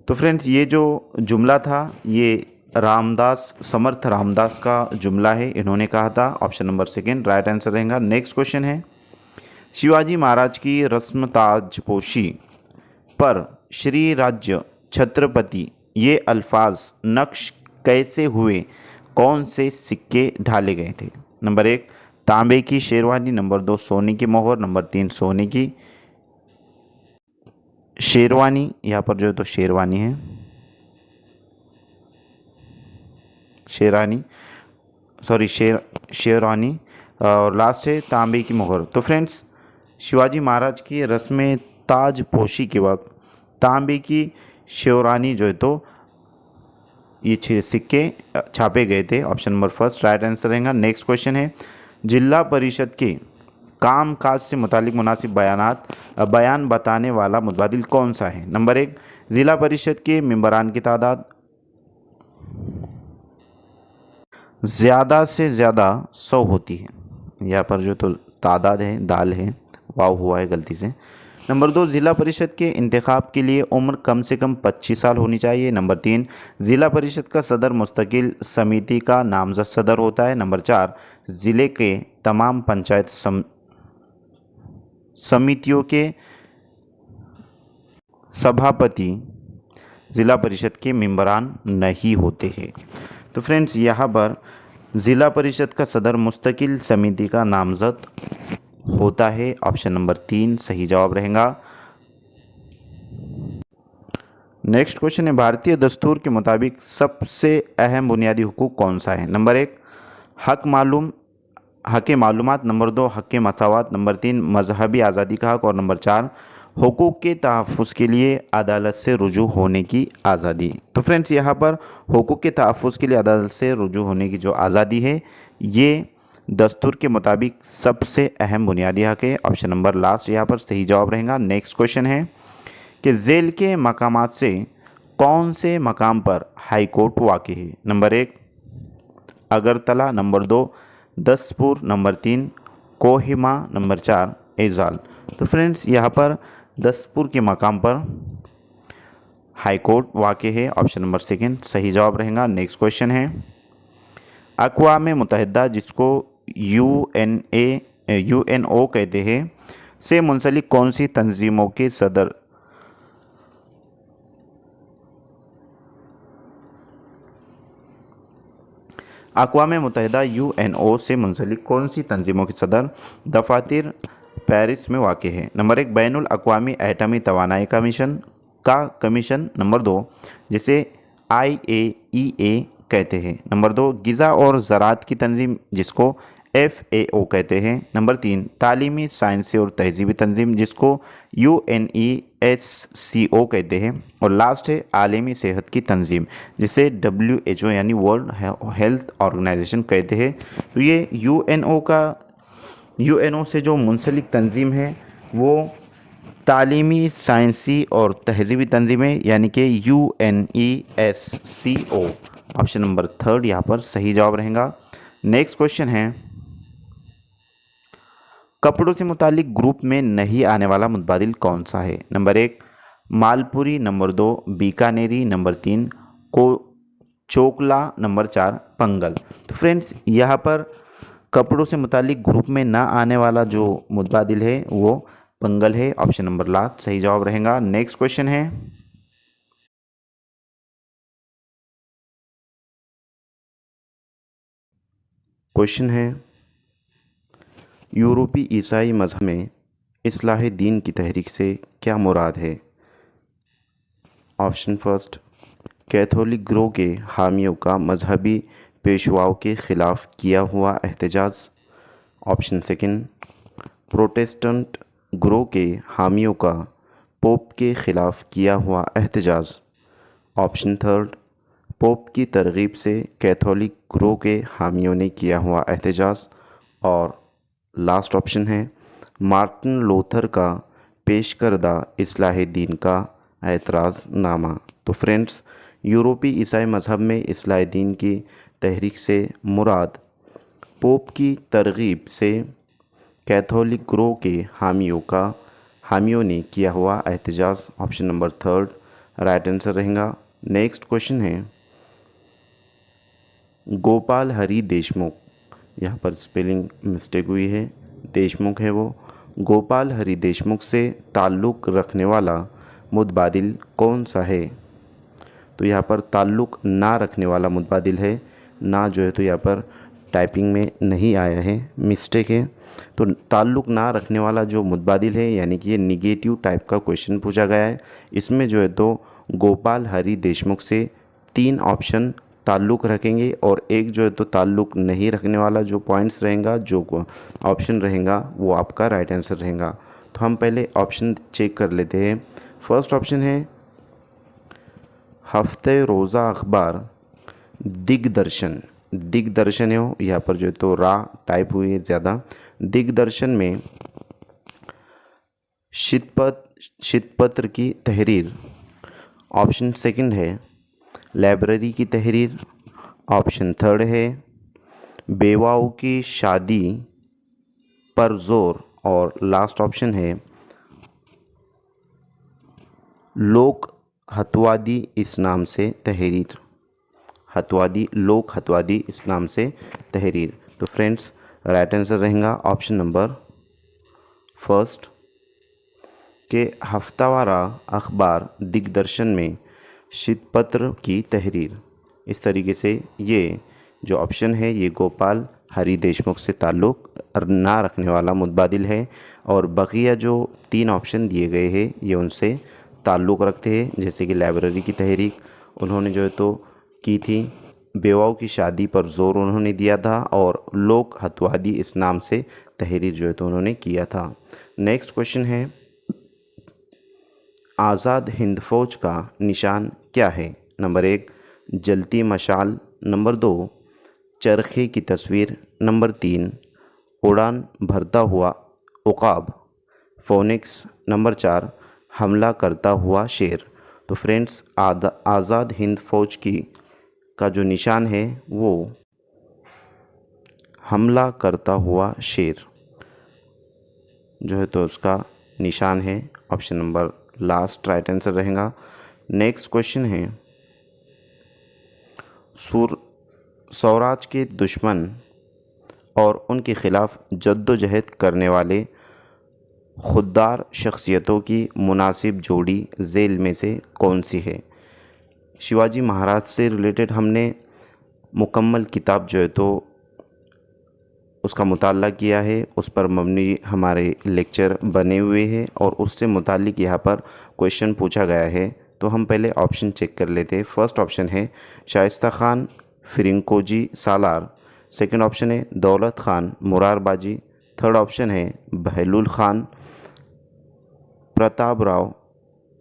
तो फ्रेंड्स ये जो जुमला था ये समर्थ रामदास का जुमला है, इन्होंने कहा था। ऑप्शन नंबर 2 राइट आंसर रहेगा। नेक्स्ट क्वेश्चन है, शिवाजी महाराज की रस्म ताजपोशी पर श्री राज्य छत्रपति ये अल्फाज नक्श कैसे हुए, कौन से सिक्के ढाले गए थे? नंबर 1 तांबे की शेरवानी, नंबर 2 सोने की मोहर, नंबर 3 सोने की शेरवानी। यहाँ पर जो है तो शेरवानी है, शेरवानी और लास्ट है तांबे की मोहर। तो फ्रेंड्स शिवाजी महाराज की रस्म ताजपोशी के वक्त तांबे की शेरवानी जो है तो ये 6 सिक्के छापे गए थे। ऑप्शन नंबर 1 राइट आंसर रहेगा। नेक्स्ट क्वेश्चन है, जिला परिषद के काम काज से मुतालिक मुनासिब बयान बताने वाला मुतबादिल कौन सा है? नंबर 1 ज़िला परिषद के मेंबरान की तादाद ज़्यादा से ज़्यादा 100 होती है। यहाँ पर जो तो तादाद है, दाल है, वाव हुआ है गलती से। नंबर 2 ज़िला परिषद के इंतखाब के लिए उम्र कम से कम 25 साल होनी चाहिए। नंबर 3 ज़िला परिषद का सदर मुस्तकिल समिति का नामजद सदर होता है। नंबर 4 ज़िले के तमाम पंचायत समितियों के सभापति ज़िला परिषद के मेंबरान नहीं होते हैं। तो फ्रेंड्स यहाँ पर ज़िला परिषद का सदर मुस्तकिल समिति का नामजद होता है। ऑप्शन नंबर 3 सही जवाब रहेगा। नेक्स्ट क्वेश्चन है, भारतीय दस्तूर के मुताबिक सबसे अहम बुनियादी हुकूक कौन सा है? नंबर 1 हक मालूमात, नंबर 2 हक मसावात, नंबर 3 मजहबी आज़ादी का हक और नंबर 4 हुकूक के तहफ़्फ़ुज़ के लिए अदालत से रुजू होने की आज़ादी। तो फ्रेंड्स यहाँ पर हुकूक के तहफ़्फ़ुज़ के लिए अदालत से रुजू होने की जो आज़ादी है ये दस्तूर के मुताबिक सबसे अहम बुनियादी हक है। ऑप्शन नंबर लास्ट यहाँ पर सही जवाब रहेगा। नेक्स्ट क्वेश्चन है कि झेल के मकामात से कौन से मकाम पर हाई कोर्ट वाक़ है? Number 1 Agartala, number 2 Daspur, number 3 Kohima, number 4 ऐज़ाल। तो फ्रेंड्स यहाँ पर दसपुर के मकाम पर हाई कोर्ट वाक़ है। ऑप्शन नंबर सेकंड सही जवाब रहेगा। नेक्स्ट क्वेश्चन है अक़वाम मुत्तहिदा जिसको यूएनओ कहते हैं से मुंसलिक कौन सी तंजीमों के सदर अक़वाम मुत्तहिदा यूएनओ से मुंसलिक कौन सी तंजीमों के सदर दफातर पेरिस में वाक़ है? नंबर 1 बैनुल अक़वामी एटमी तवानाई कमीशन, नंबर 2 जिसे IAEA कहते हैं, नंबर 2 ग़िज़ा और ज़राअत की तंजीम जिसको FAO कहते हैं, नंबर 3 तालीमी, साइंसी और तहज़ीबी तंजीम जिसको UNESCO कहते हैं, और लास्ट है आलमी सेहत की तंजीम जिसे WHO यानी वर्ल्ड हेल्थ ऑर्गेनाइजेशन कहते हैं। तो ये यूएनओ से जो मुंसलिक तंजीम है वो तालीमी, साइंसी और तहज़ीबी तंजीमें यानी कि UNESCO। ऑप्शन नंबर 3 यहाँ पर सही जवाब रहेगा। नेक्स्ट क्वेश्चन है कपड़ों से मुतालिक ग्रुप में नहीं आने वाला मुतबादिल कौन सा है? नंबर 1 मालपुरी, नंबर 2 बीकानेरी, नंबर 3 को चोकला, नंबर 4 पंगल। तो फ्रेंड्स यहाँ पर कपड़ों से मुतालिक ग्रुप में ना आने वाला जो मुतबादिल है वो पंगल है। ऑप्शन नंबर लास्ट सही जवाब रहेगा। नेक्स्ट क्वेश्चन है यूरोपी ईसाई मज़हब में इस्लाह दीन की तहरीक से क्या मुराद है? ऑप्शन फर्स्ट कैथोलिक ग्रोह के हामियों का मजहबी पेशवाओं के ख़िलाफ़ किया हुआ एहतजाज। ऑप्शन सेकंड प्रोटेस्टेंट ग्रोह के हामियों का पोप के ख़िलाफ़ किया हुआ एहतजाज। ऑप्शन थर्ड पोप की तरगीब से कैथोलिक ग्रोह के हामियों ने किया हुआ एहतजाज। और लास्ट ऑप्शन है मार्टिन लूथर का पेश करदा इस्लाह दीन का एतराज़नामा। तो फ्रेंड्स यूरोपी ईसाई मज़हब में इस्लाह दीन की तहरीक से मुराद पोप की तरगीब से कैथोलिक ग्रोह के हामियों ने किया हुआ एहतजाज। ऑप्शन नंबर 3 राइट आंसर रहेगा। नेक्स्ट क्वेश्चन है गोपाल हरि देशमुख, यहाँ पर स्पेलिंग मिस्टेक हुई है, देशमुख है वो, गोपाल हरि देशमुख से ताल्लुक़ रखने वाला मुतबादिल कौन सा है? तो यहाँ पर ताल्लुक़ ना रखने वाला मुतबादिल है, ना जो है तो यहाँ पर टाइपिंग में नहीं आया है, मिस्टेक है। तो ताल्लुक़ ना रखने वाला जो मुतबादिल है यानी कि ये निगेटिव टाइप का क्वेश्चन पूछा गया है। इसमें जो है तो गोपाल हरि देशमुख से 3 ऑप्शन ताल्लुक़ रखेंगे और एक जो है तो ताल्लुक़ नहीं रखने वाला जो पॉइंट्स रहेगा, जो ऑप्शन रहेगा वो आपका राइट आंसर रहेगा। तो हम पहले ऑप्शन चेक कर लेते हैं। फर्स्ट ऑप्शन है हफ्ते रोज़ा अखबार दिग्दर्शन, दिग्दर्शन है वो, यहाँ पर जो है तो रा टाइप हुई है ज़्यादा। दिग्दर्शन में शितपत्र की तहरीर। ऑप्शन सेकंड है लाइब्रेरी की तहरीर। ऑप्शन थर्ड है बेवाओं की शादी पर जोर। और लास्ट ऑप्शन है लोक हतवादी इस नाम से तहरीर, लोक हतवादी इस नाम से तहरीर। तो फ्रेंड्स राइट आंसर रहेगा ऑप्शन नंबर फर्स्ट के हफ्तावारा अखबार दिग्दर्शन में शितपत्र की तहरीर। इस तरीके से ये जो ऑप्शन है ये गोपाल हरि देशमुख से ताल्लुक़ ना रखने वाला मुतबादिल है, और बकिया जो 3 ऑप्शन दिए गए हैं ये उनसे ताल्लुक़ रखते हैं, जैसे कि लाइब्रेरी की तहरीक उन्होंने जो है तो की थी, बेवाओं की शादी पर जोर उन्होंने दिया था, और लोक हतवादी इस नाम से तहरीर जो है तो उन्होंने किया था। नेक्स्ट क्वेश्चन है आज़ाद हिंद फ़ौज का निशान क्या है? नंबर 1 जलती मशाल, नंबर 2 चरखे की तस्वीर, नंबर 3 उड़ान भरता हुआ उकाब। फोनिक्स नंबर 4, हमला करता हुआ शेर। तो फ्रेंड्स आज़ाद हिंद फौज की का जो निशान है वो हमला करता हुआ शेर जो है तो उसका निशान है। Option number last right answer रहेगा। नेक्स्ट क्वेश्चन है, स्वराज के दुश्मन और उनके खिलाफ जद्दोजहद करने वाले खुददार शख्सियतों की मुनासिब जोड़ी झेल में से कौन सी है। शिवाजी महाराज से रिलेटेड हमने मुकम्मल किताब जो है तो उसका मुताला किया है, उस पर मबनी हमारे लेक्चर बने हुए हैं और उससे मुतालिक यहाँ पर क्वेश्चन पूछा गया है। तो हम पहले ऑप्शन चेक कर लेते हैं। फर्स्ट ऑप्शन है शाइस्ता खान फिरंकोजी सालार। सेकंड ऑप्शन है दौलत खान मुरारबाजी। थर्ड ऑप्शन है बहलुल खान प्रताप राव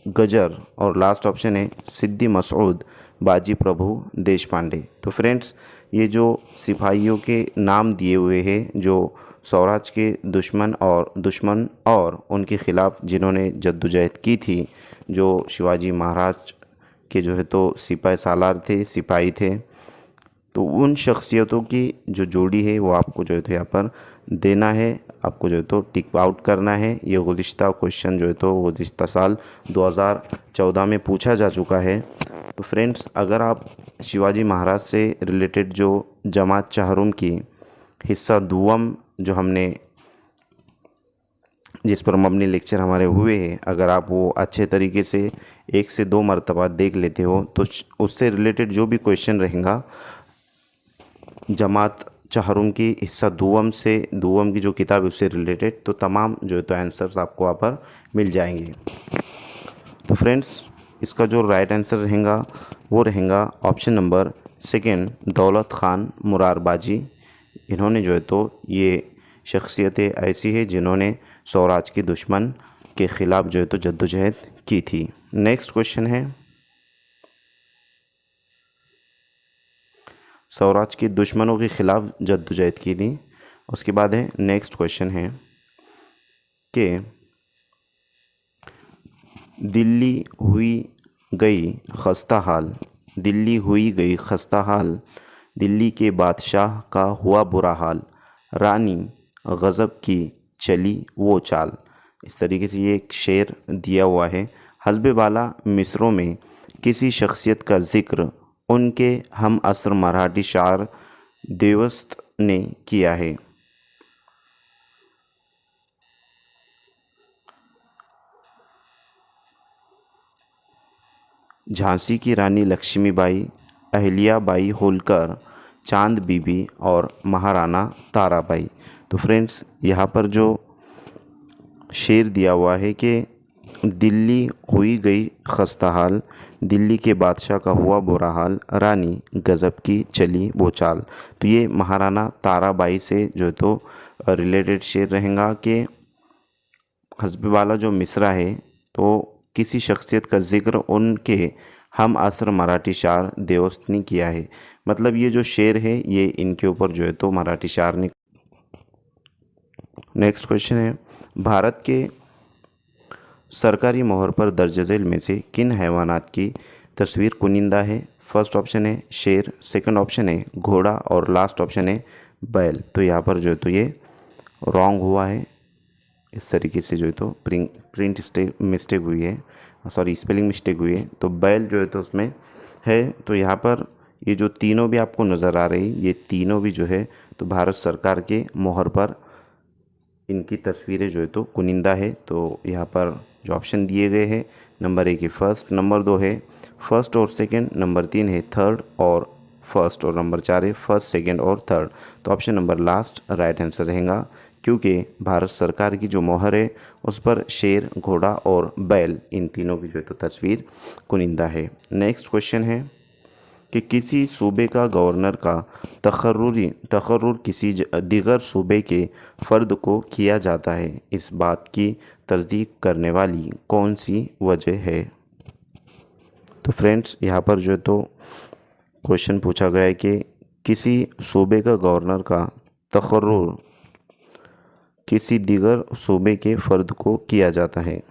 गजर। और लास्ट ऑप्शन है सिद्दी मसूद बाजी प्रभु देशपांडे। तो फ्रेंड्स, ये जो सिपाहियों के नाम दिए हुए हैं जो स्वराज के दुश्मन और उनके ख़िलाफ़ जिन्होंने जद्दोजहद की थी, जो शिवाजी महाराज के जो है तो सिपाही सालार थे, सिपाही थे, तो उन शख्सियतों की जो जोड़ी है वो आपको जो है तो यहाँ पर देना है, आपको जो है तो टिक आउट करना है। ये गुज़िश्ता क्वेश्चन जो है तो गुज़िश्ता साल 2014 में पूछा जा चुका है। तो फ्रेंड्स, अगर आप शिवाजी महाराज से रिलेटेड जो जमात चहरुम की हिस्सा दुवम जो हमने जिस पर मबनी लेक्चर हमारे हुए हैं, अगर आप वो अच्छे तरीके से 1 से 2 मरतबा देख लेते हो तो उससे रिलेटेड जो भी क्वेश्चन रहेगा जमात चहरुम की हिस्सा दुवम की जो किताब है उससे रिलेटेड, तो तमाम जो है तो आंसर्स आपको वहाँ पर मिल जाएंगे। तो फ्रेंड्स, इसका जो राइट आंसर रहेगा वो रहेगा ऑप्शन नंबर सेकंड दौलत खान मुरारबाजी। इन्होंने जो है तो ये शख्सियतें ऐसी है जिन्होंने स्वराज के दुश्मन के ख़िलाफ़ जो है तो जद्दोजहद की थी। नेक्स्ट क्वेश्चन है, स्वराज के दुश्मनों के ख़िलाफ़ जद्दोजहद की थी। उसके बाद है नेक्स्ट क्वेश्चन है कि दिल्ली हुई गई खस्ता हाल, दिल्ली के बादशाह का हुआ बुरा हाल, रानी गज़ब की चली वो चाल। इस तरीके से ये एक शेर दिया हुआ है। हस्बे बाला मिसरों में किसी शख्सियत का ज़िक्र उनके हम असर मराठी शायर देवस्त ने किया है। झांसी की रानी लक्ष्मीबाई, अहिल्याबाई होलकर, चांद बीबी और महाराणा ताराबाई। तो फ्रेंड्स, यहाँ पर जो शेर दिया हुआ है कि दिल्ली हुई गई खस्ता हाल, दिल्ली के बादशाह का हुआ बुरा हाल, रानी गज़ब की चली वो चाल। तो ये महाराणा ताराबाई से जो तो रिलेटेड शेर रहेगा कि हस्बे वाला जो मिसरा है तो किसी शख्सियत का ज़िक्र उनके हम असर मराठी शायर देवस्त ने किया है। मतलब ये जो शेर है ये इनके ऊपर जो है तो मराठी शायर ने। नेक्स्ट क्वेश्चन है, भारत के सरकारी मोहर पर दर्ज झेल में से किन हैवानात की तस्वीर कुनिंदा है। फर्स्ट ऑप्शन है शेर, सेकंड ऑप्शन है घोड़ा और लास्ट ऑप्शन है बैल। तो यहाँ पर जो है तो ये रॉन्ग हुआ है। इस तरीके से जो है तो प्रिंट मिस्टेक हुई है, सॉरी स्पेलिंग मिस्टेक हुई है। तो बैल जो है तो उसमें है। तो यहाँ पर ये जो तीनों भी आपको नज़र आ रही, ये तीनों भी जो है तो भारत सरकार के मोहर पर इनकी तस्वीरें जो है तो कुनिंदा है। तो यहाँ पर जो ऑप्शन दिए गए हैं, नंबर 1 है फर्स्ट, नंबर 2 है फर्स्ट और सेकंड, नंबर 3 है थर्ड और फर्स्ट, और नंबर 4 है फर्स्ट, सेकंड और थर्ड। तो option number last right answer रहेगा, क्योंकि भारत सरकार की जो मोहर है उस पर शेर, घोड़ा और बैल इन तीनों की जो है तो तस्वीर कुनिंदा है। नेक्स्ट क्वेश्चन है कि किसी सूबे का गवर्नर का तकर्रुर किसी दीगर सूबे के फ़र्द को किया जाता है, इस बात की तस्दीक करने वाली कौन सी वजह है। तो फ्रेंड्स, यहाँ पर जो है तो क्वेश्चन पूछा गया है कि किसी सूबे का गवर्नर का तकर्रुर किसी दीगर सूबे के फ़र्द को किया जाता है।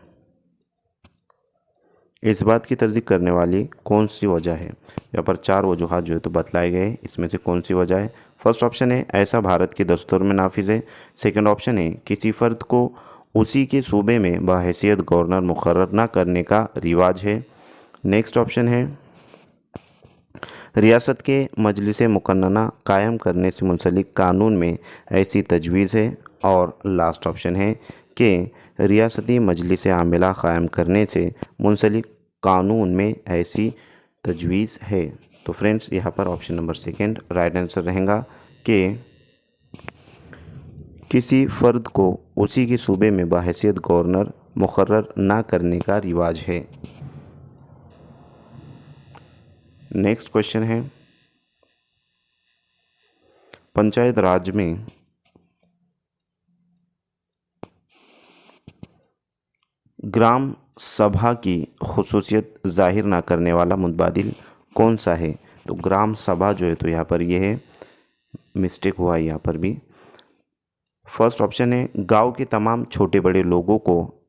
इस बात की तस्दीक करने वाली कौन सी वजह है? यहाँ पर 4 वजूहात जो है तो बतलाए गए, इसमें से कौन सी वजह है? फर्स्ट ऑप्शन है ऐसा भारत के दस्तूर में नाफिज है। सेकंड ऑप्शन है किसी फ़र्द को उसी के सूबे में बहैसियत गवर्नर मुकर्रर ना करने का रिवाज है। नेक्स्ट ऑप्शन है रियासत के मजलिस मुकन्नना कायम करने से मुंसलिक कानून में ऐसी तजवीज़ है। और लास्ट ऑप्शन है कि रियासती मजलिस आमिला कायम करने से मुंसलिक कानून में ऐसी तजवीज़ है। तो फ्रेंड्स यहाँ पर option number second right answer रहेगा कि किसी फ़र्द को उसी के सूबे में बहैसियत गवर्नर मुकर्रर ना करने का रिवाज है। नेक्स्ट क्वेश्चन है पंचायत राज में ग्राम सभा की खुसूसियत ज़ाहिर ना करने वाला मुतबादिल कौन सा है? तो ग्राम सभा जो है तो यहाँ पर ये है, मिस्टेक हुआ है यहाँ पर भी। फर्स्ट ऑप्शन है गांव के तमाम छोटे बड़े लोगों को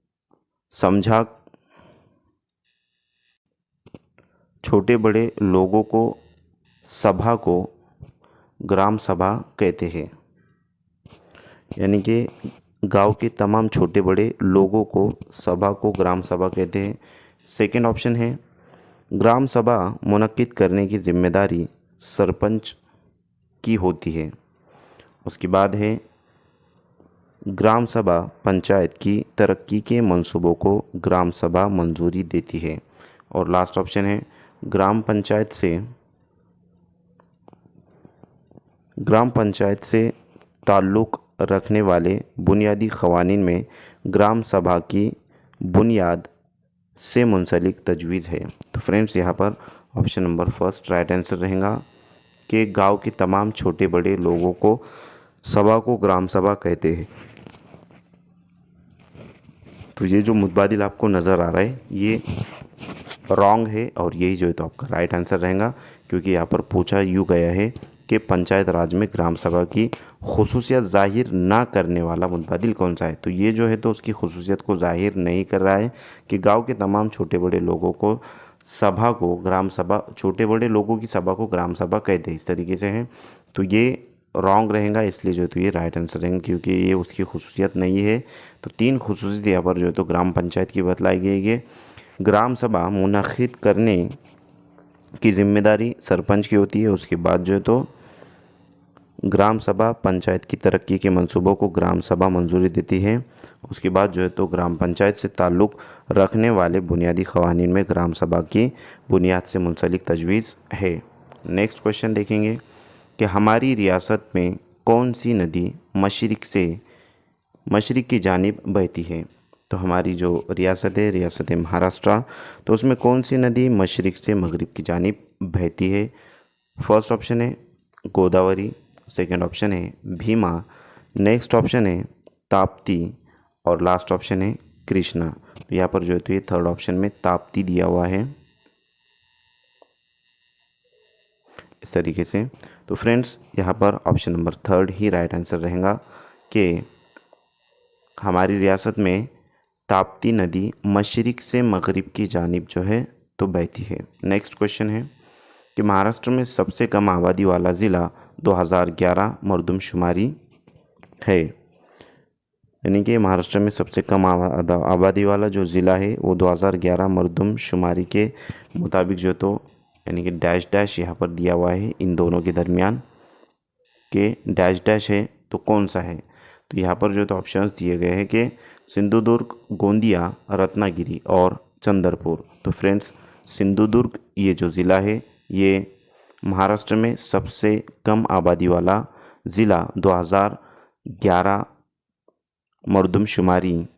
समझा छोटे बड़े लोगों को सभा को ग्राम सभा कहते हैं, यानी कि गांव के तमाम छोटे बड़े लोगों को सभा को ग्राम सभा कहते हैं। सेकंड ऑप्शन है ग्राम सभा मुनक्किद करने की जिम्मेदारी सरपंच की होती है। उसके बाद है ग्राम सभा पंचायत की तरक्की के मंसूबों को ग्राम सभा मंजूरी देती है। और लास्ट ऑप्शन है ग्राम पंचायत से ताल्लुक़ रखने वाले बुनियादी क़वानीन में ग्राम सभा की बुनियाद से मुंसलिक तजवीज़ है। तो फ्रेंड्स यहाँ पर option number first right answer रहेगा कि गांव के तमाम छोटे बड़े लोगों को सभा को ग्राम सभा कहते हैं। तो ये जो मुतबादिल आपको नज़र आ रहा है ये रॉन्ग है और यही जो है तो आपका राइट आंसर रहेगा, क्योंकि यहाँ पर पूछा यूँ गया है कि पंचायत राज में ग्राम सभा की खुसूसियत ज़ाहिर ना करने वाला मुतबादिल कौन सा है। तो ये जो है तो उसकी खुसूसियत को ज़ाहिर नहीं कर रहा है कि गांव के तमाम छोटे बड़े लोगों को सभा को ग्राम सभा छोटे बड़े लोगों की सभा को ग्राम सभा कहते हैं, इस तरीके से है। तो ये रॉन्ग रहेगा, इसलिए जो है तो ये राइट आंसर रहेगा, क्योंकि ये उसकी खुसूसियत नहीं है। तो 3 खुसूसियत यहाँ पर जो है तो ग्राम पंचायत की बतलाई गई है। ग्राम सभा मुनक्किद करने की जिम्मेदारी सरपंच की होती है। उसके बाद जो है तो ग्राम सभा पंचायत की तरक्की के मंसूबों को ग्राम सभा मंजूरी देती है। उसके बाद जो है तो ग्राम पंचायत से ताल्लुक़ रखने वाले बुनियादी क़वानीन में ग्राम सभा की बुनियाद से मुंसलिक तजवीज़ है। नेक्स्ट क्वेश्चन देखेंगे कि हमारी रियासत में कौन सी नदी मशरिक़ की जानिब बहती है? तो हमारी जो रियासत है रियासत महाराष्ट्र, तो उसमें कौन सी नदी मशरिक़ से मगरिब की जानिब बहती है? फर्स्ट ऑप्शन है गोदावरी, सेकंड ऑप्शन है भीमा, नेक्स्ट ऑप्शन है ताप्ती और लास्ट ऑप्शन है कृष्णा। तो यहाँ पर जो है तो ये थर्ड ऑप्शन में ताप्ती दिया हुआ है, इस तरीके से। तो फ्रेंड्स यहाँ पर ऑप्शन नंबर थर्ड ही राइट आंसर रहेगा कि हमारी रियासत में ताप्ती नदी मशरिक़ से मगरिब की जानिब जो है तो बहती है। नेक्स्ट क्वेश्चन है कि महाराष्ट्र में सबसे कम आबादी वाला ज़िला 2011 मरदमशुमारी है, यानी कि महाराष्ट्र में सबसे कम आबादी वाला जो ज़िला है वो 2011 मरदमशुमारी के मुताबिक जो तो यानी कि डैश डैश यहाँ पर दिया हुआ है, इन दोनों के दरमियान के डैश डैश है तो कौन सा है? तो यहाँ पर जो तो ऑप्शंस दिए गए हैं कि सिंधुदुर्ग, गोंदिया, रत्नागिरी और चंद्रपुर। तो फ्रेंड्स सिंधुदुर्ग ये जो ज़िला है ये महाराष्ट्र में सबसे कम आबादी वाला ज़िला 2011 मरदमशुमारी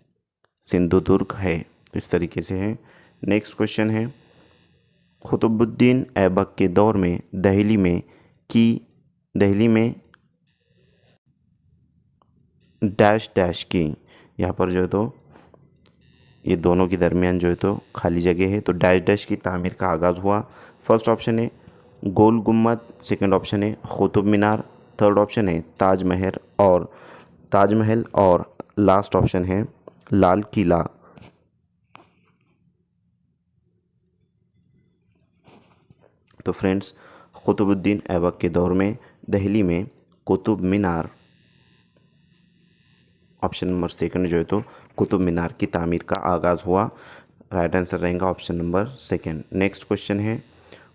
सिंधुदुर्ग है, तो इस तरीके से है। नेक्स्ट क्वेश्चन है कुतुबुद्दीन ऐबक के दौर में दहली में डैश डैश की, यहाँ पर जो है तो ये दोनों के दरमियान जो है तो खाली जगह है, तो डैश डैश की तामीर का आगाज़ हुआ। फर्स्ट ऑप्शन है गोल गुम्बद, सेकंड ऑप्शन है कुतुब मीनार, थर्ड ऑप्शन है ताजमहल और लास्ट ऑप्शन है लाल किला। तो फ्रेंड्स, कुतुबुद्दीन ऐबक के दौर में दिल्ली में Qutub Minar, option number second जो है तो कुतुब मीनार की तामीर का आगाज़ हुआ। राइट आंसर रहेगा option number second. Next question है,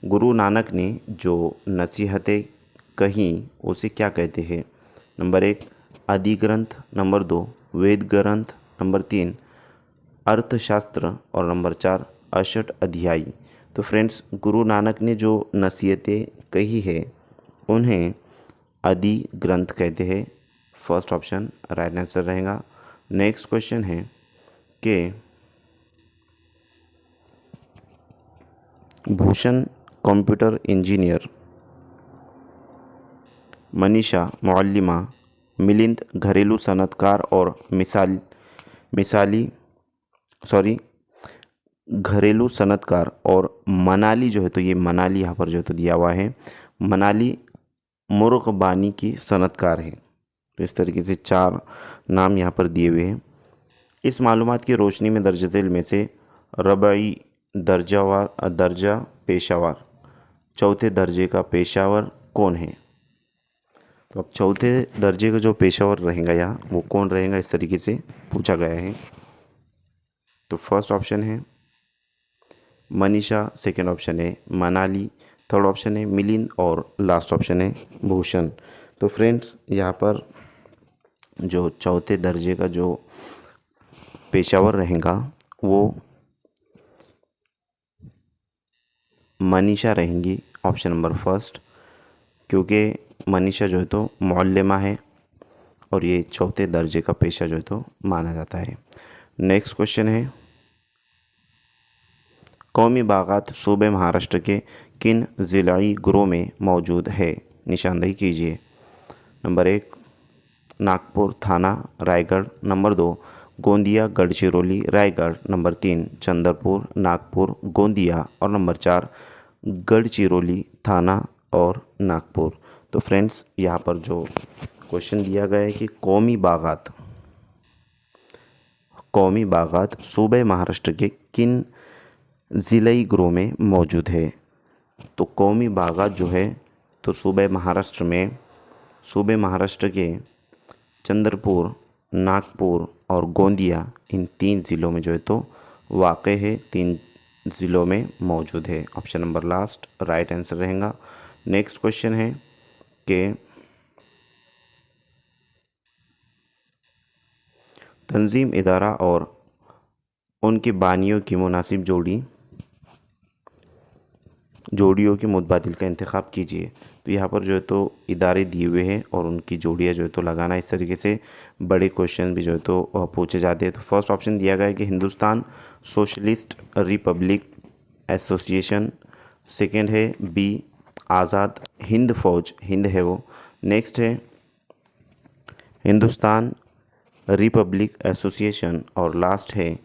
गुरु नानक ने जो नसीहतें कहीं उसे क्या कहते हैं? नंबर 1 आदि ग्रंथ, नंबर 2 वेद ग्रंथ, नंबर 3 अर्थशास्त्र और नंबर 4 अष्ट अध्यायी। तो फ्रेंड्स, गुरु नानक ने जो नसीहतें कही है उन्हें आदि ग्रंथ कहते हैं। फर्स्ट ऑप्शन राइट आंसर रहेगा। नेक्स्ट क्वेश्चन है कि भूषण कंप्यूटर इंजीनियर, मनीषा मुअल्लिमा, मिलिंद घरेलू सनतकार और घरेलू सनतकार और मनाली जो है तो ये मनाली यहाँ पर जो है तो दिया हुआ है, मनाली मुर्गबानी की सनतकार है। तो इस तरीके से 4 नाम यहाँ पर दिए हुए हैं। इस मालूमात की रोशनी में दर्ज झेल में से रबई दर्जा पेशावर, चौथे दर्जे का पेशावर कौन है? तो अब चौथे दर्जे का जो पेशावर रहेगा यहाँ वो कौन रहेगा, इस तरीके से पूछा गया है। तो फर्स्ट ऑप्शन है मनीषा, सेकंड ऑप्शन है मनाली, थर्ड ऑप्शन है मिलिंद और लास्ट ऑप्शन है भूषण। तो फ्रेंड्स, यहाँ पर जो चौथे दर्जे का जो पेशावर रहेगा वो मनीषा रहेंगी, ऑप्शन नंबर फर्स्ट, क्योंकि मनीषा जो है तो मुअल्लिमा है और ये चौथे दर्जे का पेशा जो है तो माना जाता है। नेक्स्ट क्वेश्चन है, कौमी बागात सूबे महाराष्ट्र के किन ज़िलाई गुरों में मौजूद है? निशानदेही कीजिए। नंबर 1 नागपुर थाना रायगढ़, नंबर 2 गोंदिया गढ़चिरौली रायगढ़, नंबर 3 चंद्रपुर नागपुर गोंदिया और नंबर 4 गढ़चिरौली थाना और नागपुर। तो फ्रेंड्स, यहाँ पर जो क्वेश्चन दिया गया है कि कौमी बागात सूबे महाराष्ट्र के किन ज़िलाई गुरों में मौजूद है? तो कौमी बागात जो है तो सूबे महाराष्ट्र के चंद्रपुर, नागपुर और गोंदिया, इन 3 ज़िलों में जो है तो वाक़ है, 3 ज़िलों में मौजूद है। Option number last right answer रहेगा। नेक्स्ट क्वेश्चन है कि तंजीम इदारा और उनके बानियों की मुनासिब जोड़ियों के मुतबादिल का इंतखाब कीजिए। तो यहाँ पर जो है तो इदारे दिए हुए हैं और उनकी जोड़ियाँ जो है तो लगाना, इस तरीके से बड़े क्वेश्चन भी जो है तो पूछे जाते हैं। तो फर्स्ट ऑप्शन दिया गया है कि Hindustan socialist Republic association, second है बी आज़ाद हिंद फौज, हिंद है वो, नेक्स्ट है हिंदुस्तान रिपब्लिक एसोसिएशन और लास्ट है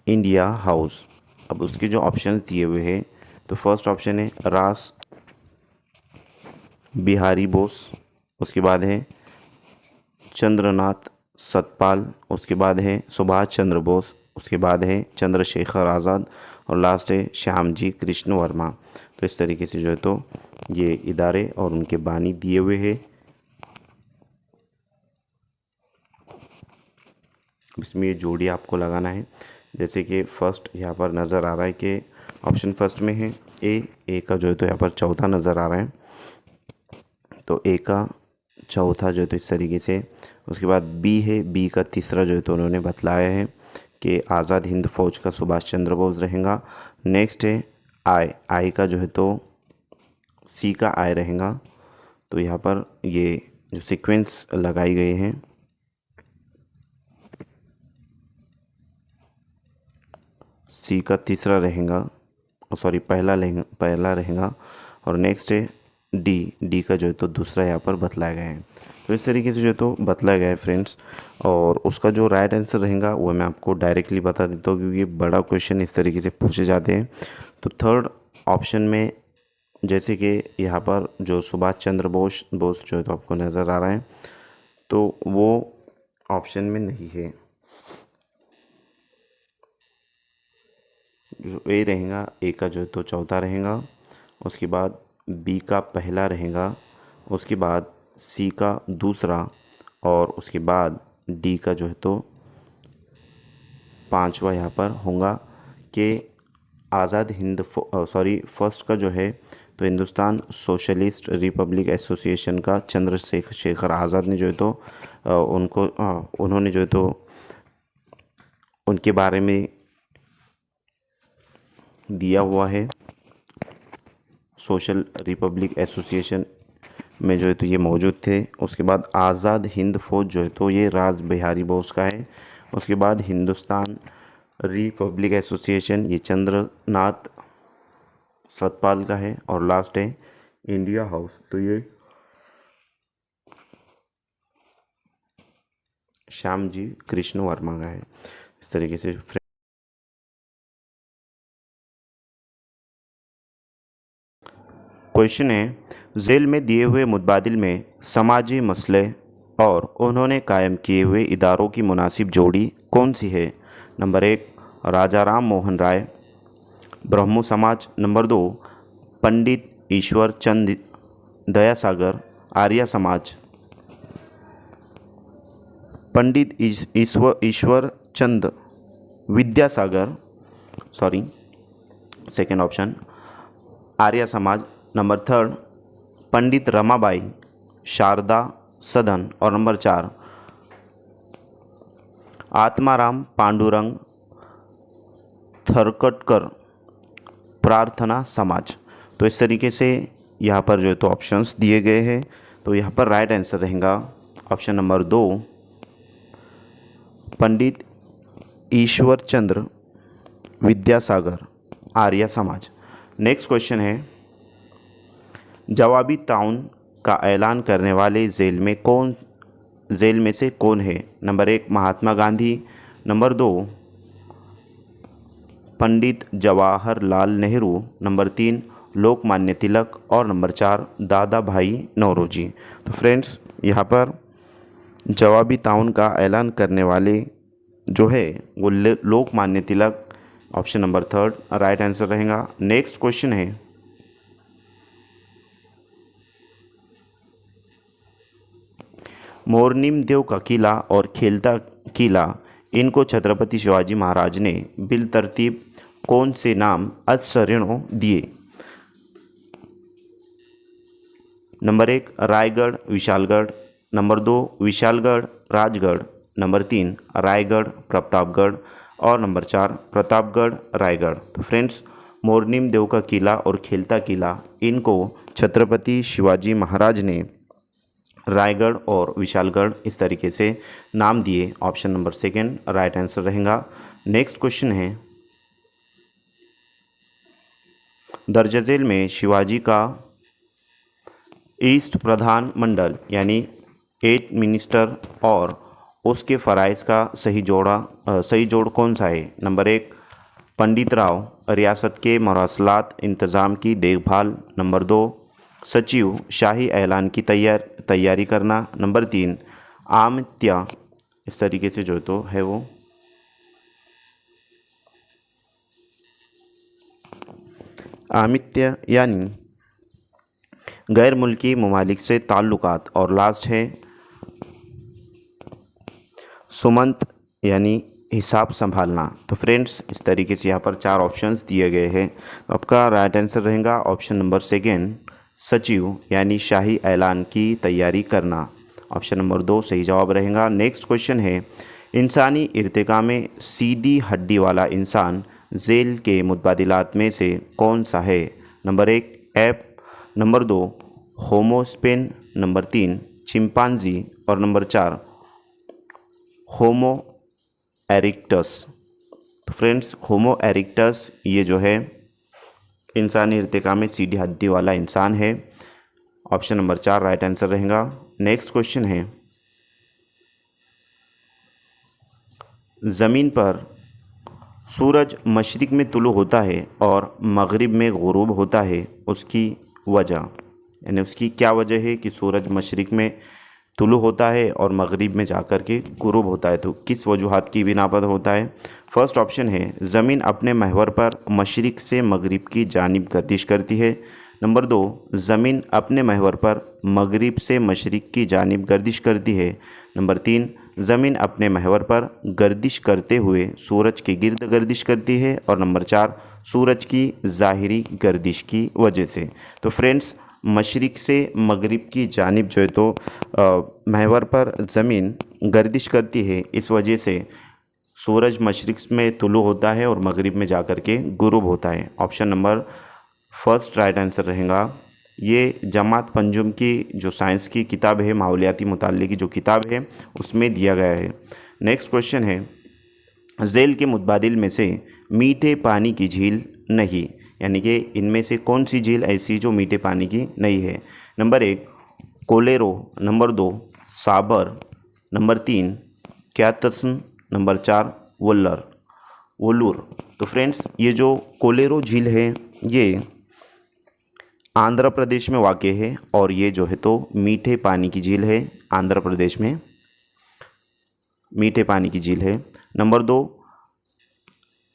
इंडिया हाउस। अब उसके जो ऑप्शन दिए हुए हैं तो फर्स्ट ऑप्शन है रास बिहारी बोस, उसके बाद है चंद्रनाथ सतपाल, उसके बाद है सुभाष चंद्र बोस, उसके बाद है चंद्रशेखर आज़ाद और लास्ट है श्यामजी कृष्ण वर्मा। तो इस तरीके से जो है तो ये इदारे और उनके बानी दिए हुए हैं। इसमें ये जोड़ी आपको लगाना है। जैसे कि फर्स्ट यहाँ पर नज़र आ रहा है कि ऑप्शन फर्स्ट में है ए का जो है तो यहाँ पर चौथा नज़र आ रहा है, तो ए का चौथा जो है तो इस तरीके से। उसके बाद बी है, बी का तीसरा जो है तो उन्होंने बतलाया है कि आज़ाद हिंद फौज का सुभाष चंद्र बोस रहेगा। नेक्स्ट है आई का जो है तो सी का आई रहेगा। तो यहाँ पर ये जो सीक्वेंस लगाई गई हैं, सी का तीसरा रहेगा, सॉरी पहला रहेगा और नेक्स्ट है डी का जो है तो दूसरा यहाँ पर बतलाया गया है। तो इस तरीके से जो है तो बतलाया गया है फ्रेंड्स, और उसका जो राइट आंसर रहेगा वो मैं आपको डायरेक्टली बता देता हूँ क्योंकि बड़ा क्वेश्चन इस तरीके से पूछे जाते हैं। तो थर्ड ऑप्शन में जैसे कि यहाँ पर जो सुभाष चंद्र बोस जो है तो आपको नज़र आ रहा है, तो वो ऑप्शन में नहीं है। जो ए रहेगा, ए का जो है तो चौथा रहेगा, उसके बाद बी का पहला रहेगा, उसके बाद सी का दूसरा, और उसके बाद डी का जो है तो पांचवा यहाँ पर होगा कि आज़ाद हिंद फर्स्ट का जो है तो हिंदुस्तान सोशलिस्ट रिपब्लिक एसोसिएशन का चंद्रशेखर आज़ाद ने जो है तो उन्होंने जो है तो उनके बारे में दिया हुआ है। सोशल रिपब्लिक एसोसिएशन में जो है तो ये मौजूद थे। उसके बाद आज़ाद हिंद फौज जो है तो ये राज बिहारी बोस का है। उसके बाद हिंदुस्तान रिपब्लिक एसोसिएशन ये चंद्रनाथ सतपाल का है। और लास्ट है इंडिया हाउस, तो ये श्यामजी कृष्ण वर्मा का है। इस तरीके से क्वेश्चन है, जेल में दिए हुए मुतबादिल में समाजी मसले और उन्होंने कायम किए हुए इदारों की मुनासिब जोड़ी कौन सी है? नंबर 1 राजा राम मोहन राय ब्रह्मो समाज, नंबर 2 पंडित ईश्वर चंद दयासागर आर्य समाज, पंडित ईश्वर चंद Vidyasagar second option Arya Samaj, number 3 पंडित रमाबाई शारदा सदन, और नंबर 4 आत्माराम पांडुरंग थरकटकर प्रार्थना समाज। तो इस तरीके से यहाँ पर जो है तो ऑप्शंस दिए गए हैं। तो यहाँ पर राइट आंसर रहेगा ऑप्शन नंबर 2 पंडित ईश्वर चंद्र विद्यासागर आर्य समाज। नेक्स्ट क्वेश्चन है, जवाबी ताउन का ऐलान करने वाले जेल में से कौन है? Number 1 Mahatma Gandhi, number 2 Pandit Jawaharlal Nehru, number 3 Lokmanya Tilak, और नंबर 4 दादा भाई नौरोजी। तो फ्रेंड्स यहाँ पर जवाबी ताउन का ऐलान करने वाले जो है वो Lokmanya Tilak, option number 3 right answer रहेगा। नेक्स्ट क्वेश्चन है, मोरनीम देव का किला और खेलता किला, इनको छत्रपति शिवाजी महाराज ने बिल तरतीब कौन से नाम अश्चर्यों दिए? Number 1 Raigarh Vishalgarh, number 2 Vishalgarh Rajgarh, number 3 Raigarh Pratapgarh, और नंबर 4 प्रतापगढ़ रायगढ़। तो फ्रेंड्स मोरनीम देव का किला और खेलता किला, इनको छत्रपति शिवाजी महाराज ने रायगढ़ और विशालगढ़ इस तरीके से नाम दिए। ऑप्शन नंबर 2 राइट आंसर रहेगा। नेक्स्ट क्वेश्चन है, दर्ज झेल में शिवाजी का ईस्ट प्रधान मंडल यानी 8 मिनिस्टर और उसके फ़राइज़ का सही जोड़ कौन सा है? नंबर 1 पंडित राव रियासत के मरसलात इंतज़ाम की देखभाल, नंबर 2 सचिव शाही ऐलान की तैयारी करना, नंबर 3 आमित्य, इस तरीके से जो तो है वो आमित्य यानी गैर मुल्की ममालिक से ताल्लुकात, और लास्ट है सुमंत यानी हिसाब संभालना। तो फ्रेंड्स इस तरीके से यहाँ पर 4 ऑप्शंस दिए गए हैं। आपका राइट आंसर रहेगा ऑप्शन नंबर 2 सचिव यानी शाही ऐलान की तैयारी करना, ऑप्शन नंबर 2 सही जवाब रहेगा। नेक्स्ट क्वेश्चन है, इंसानी इर्तिका में सीधी हड्डी वाला इंसान जेल के मुतबादिलात में से कौन सा है? Number 1 ape, number 2 Homo sapiens, number 3 chimpanzee, और नंबर 4 होमो एरिक्टस। तो फ्रेंड्स होमो एरिक्टस ये जो है इंसानी इर्तिका में सीधी हड्डी वाला इंसान है, ऑप्शन नंबर 4 राइट आंसर रहेगा। नेक्स्ट क्वेश्चन है, ज़मीन पर सूरज मशरिक़ में तुलू होता है और मगरिब में गुरूब होता है, उसकी वजह यानी उसकी क्या वजह है कि सूरज मशरिक़ में तुलु होता है और मगरिब में जाकर के गुरूब होता है। तो किस वजूहात की बिना पर होता है? फर्स्ट ऑप्शन है ज़मीन अपने महवर पर मशरिक़ से मगरिब की जानिब गर्दिश करती है। नंबर 2, ज़मीन अपने महवर पर मगरिब से मशरिक़ की जानिब गर्दिश करती है। नंबर 3, ज़मीन अपने महवर पर गर्दिश करते हुए सूरज के गिर्द गर्दिश करती है। और नंबर 4, सूरज की ज़ाहिरी गर्दिश की वजह से। तो फ्रेंड्स, मशरिक़ से मगरिब की जानिब जो है तो महवर पर ज़मीन गर्दिश करती है, इस वजह से सूरज मशरिक़ में तुलु होता है और मगरिब में जाकर के गुरूब होता है। Option number first right answer रहेगा। ये जमात पंजुम की जो साइंस की किताब है, माहौलियाती मुताल्लिक़ की जो किताब है, उसमें दिया गया है। नेक्स्ट क्वेश्चन है, झेल के मुतबादिल में से मीठे पानी की झील नहीं, यानी कि इनमें से कौन सी झील ऐसी जो मीठे पानी की नहीं है? नंबर 1 कोलेरो, नंबर 2 साबर, नंबर 3 क्यातसन, नंबर 4 वोलूर। तो फ्रेंड्स, ये जो कोलेरो झील है ये आंध्र प्रदेश में वाक़ है और ये जो है तो मीठे पानी की झील है, आंध्र प्रदेश में मीठे पानी की झील है। नंबर 2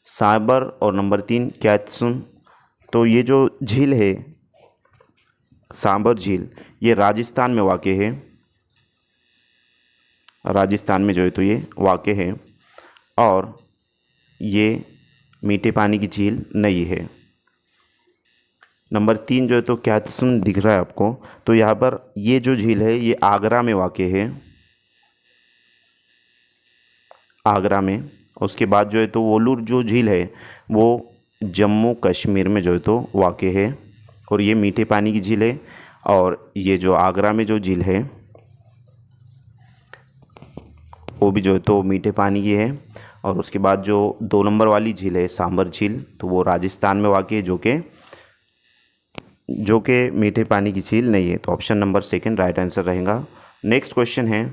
साबर और नंबर 3 क्यातसन। तो ये जो झील है सांबर झील, ये राजस्थान में वाक़ है, राजस्थान में जो है तो ये वाक़ है और ये मीठे पानी की झील नहीं है। नंबर 3 जो है तो क्यातसन दिख रहा है आपको, तो यहाँ पर ये जो झील है ये आगरा में वाक़ है, आगरा में। उसके बाद जो है तो वोलूर जो झील है वो जम्मू कश्मीर में जो है तो वाक़ है और ये मीठे पानी की झील है। और ये जो आगरा में जो झील है वो भी जो है तो मीठे पानी की है। और उसके बाद जो 2 नंबर वाली झील है सांबर झील, तो वो राजस्थान में वाक़ है, जो कि मीठे पानी की झील नहीं है। तो ऑप्शन नंबर 2 राइट आंसर रहेगा। नेक्स्ट क्वेश्चन है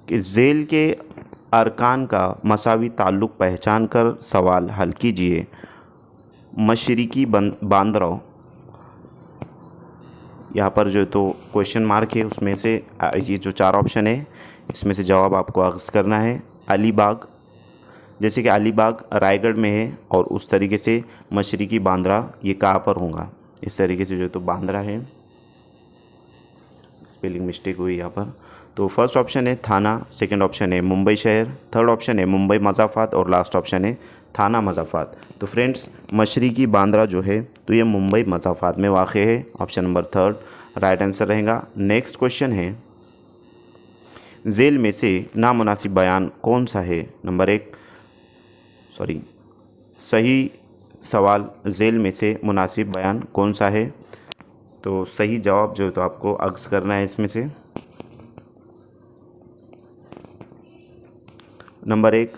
कि झेल के अरकान का मसावी ताल्लुक़ पहचान कर सवाल हल कीजिए। मशरिकी बांद्रा, यहाँ पर जो तो क्वेश्चन मार्क है, उसमें से ये जो 4 ऑप्शन है इसमें से जवाब आपको अक्स करना है। अलीबाग, जैसे कि अलीबाग रायगढ़ में है और उस तरीके से मशरिकी बांद्रा ये कहाँ पर होगा, इस तरीके से जो तो बांद्रा है, स्पेलिंग मिस्टेक हुई यहाँ पर। तो फर्स्ट ऑप्शन है थाना, सेकंड ऑप्शन है मुंबई शहर, थर्ड ऑप्शन है मुंबई मज़ाफ़ात और लास्ट ऑप्शन है थाना मज़ाफ़ात। तो फ्रेंड्स, मशरिकी बांद्रा जो है तो ये मुंबई मज़ाफ़ात में वाक़ है। ऑप्शन नंबर 3 राइट आंसर रहेगा। नेक्स्ट क्वेश्चन है, झेल में से नामुनासिब बयान कौन सा है? नंबर 1 सही सवाल, झेल में से मुनासिब बयान कौन सा है? तो सही जवाब जो है तो आपको अक्स करना है इसमें से। नंबर 1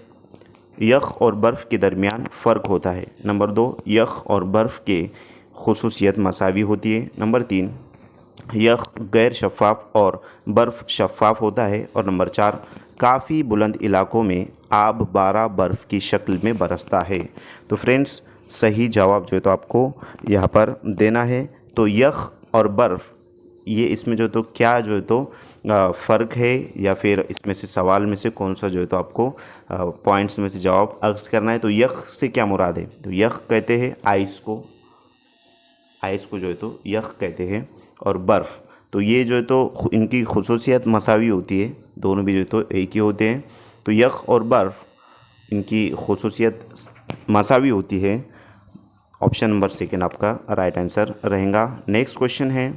यख़ और बर्फ़ के दरमियान फ़र्क होता है। नंबर 2 यख़ और बर्फ़ के खुसूसियत मसावी होती है। नंबर 3 यख़ गैर शफ़ाफ़ और बर्फ़ शफ़ाफ़ होता है। और नंबर 4 काफ़ी बुलंद इलाकों में आब बारा बर्फ़ की शक्ल में बरसता है। तो फ्रेंड्स, सही जवाब जो है तो आपको यहाँ पर देना है। तो यख़ और बर्फ़, ये इसमें जो तो क्या जो है तो फ़र्क है या फिर इसमें से सवाल में से कौन सा जो है तो आपको पॉइंट्स में से जवाब अक्स करना है। तो यख़ से क्या मुराद है? तो यख़ कहते हैं आइस को, आइस को जो है तो यख़ कहते हैं। और बर्फ़, तो ये जो है तो इनकी खुसूसियत मसावी होती है, दोनों भी जो है तो एक ही होते हैं। तो यख़ और बर्फ़ इनकी खुसूसियत मसावी होती है। ऑप्शन नंबर 2 आपका राइट आंसर रहेगा। नेक्स्ट क्वेश्चन है,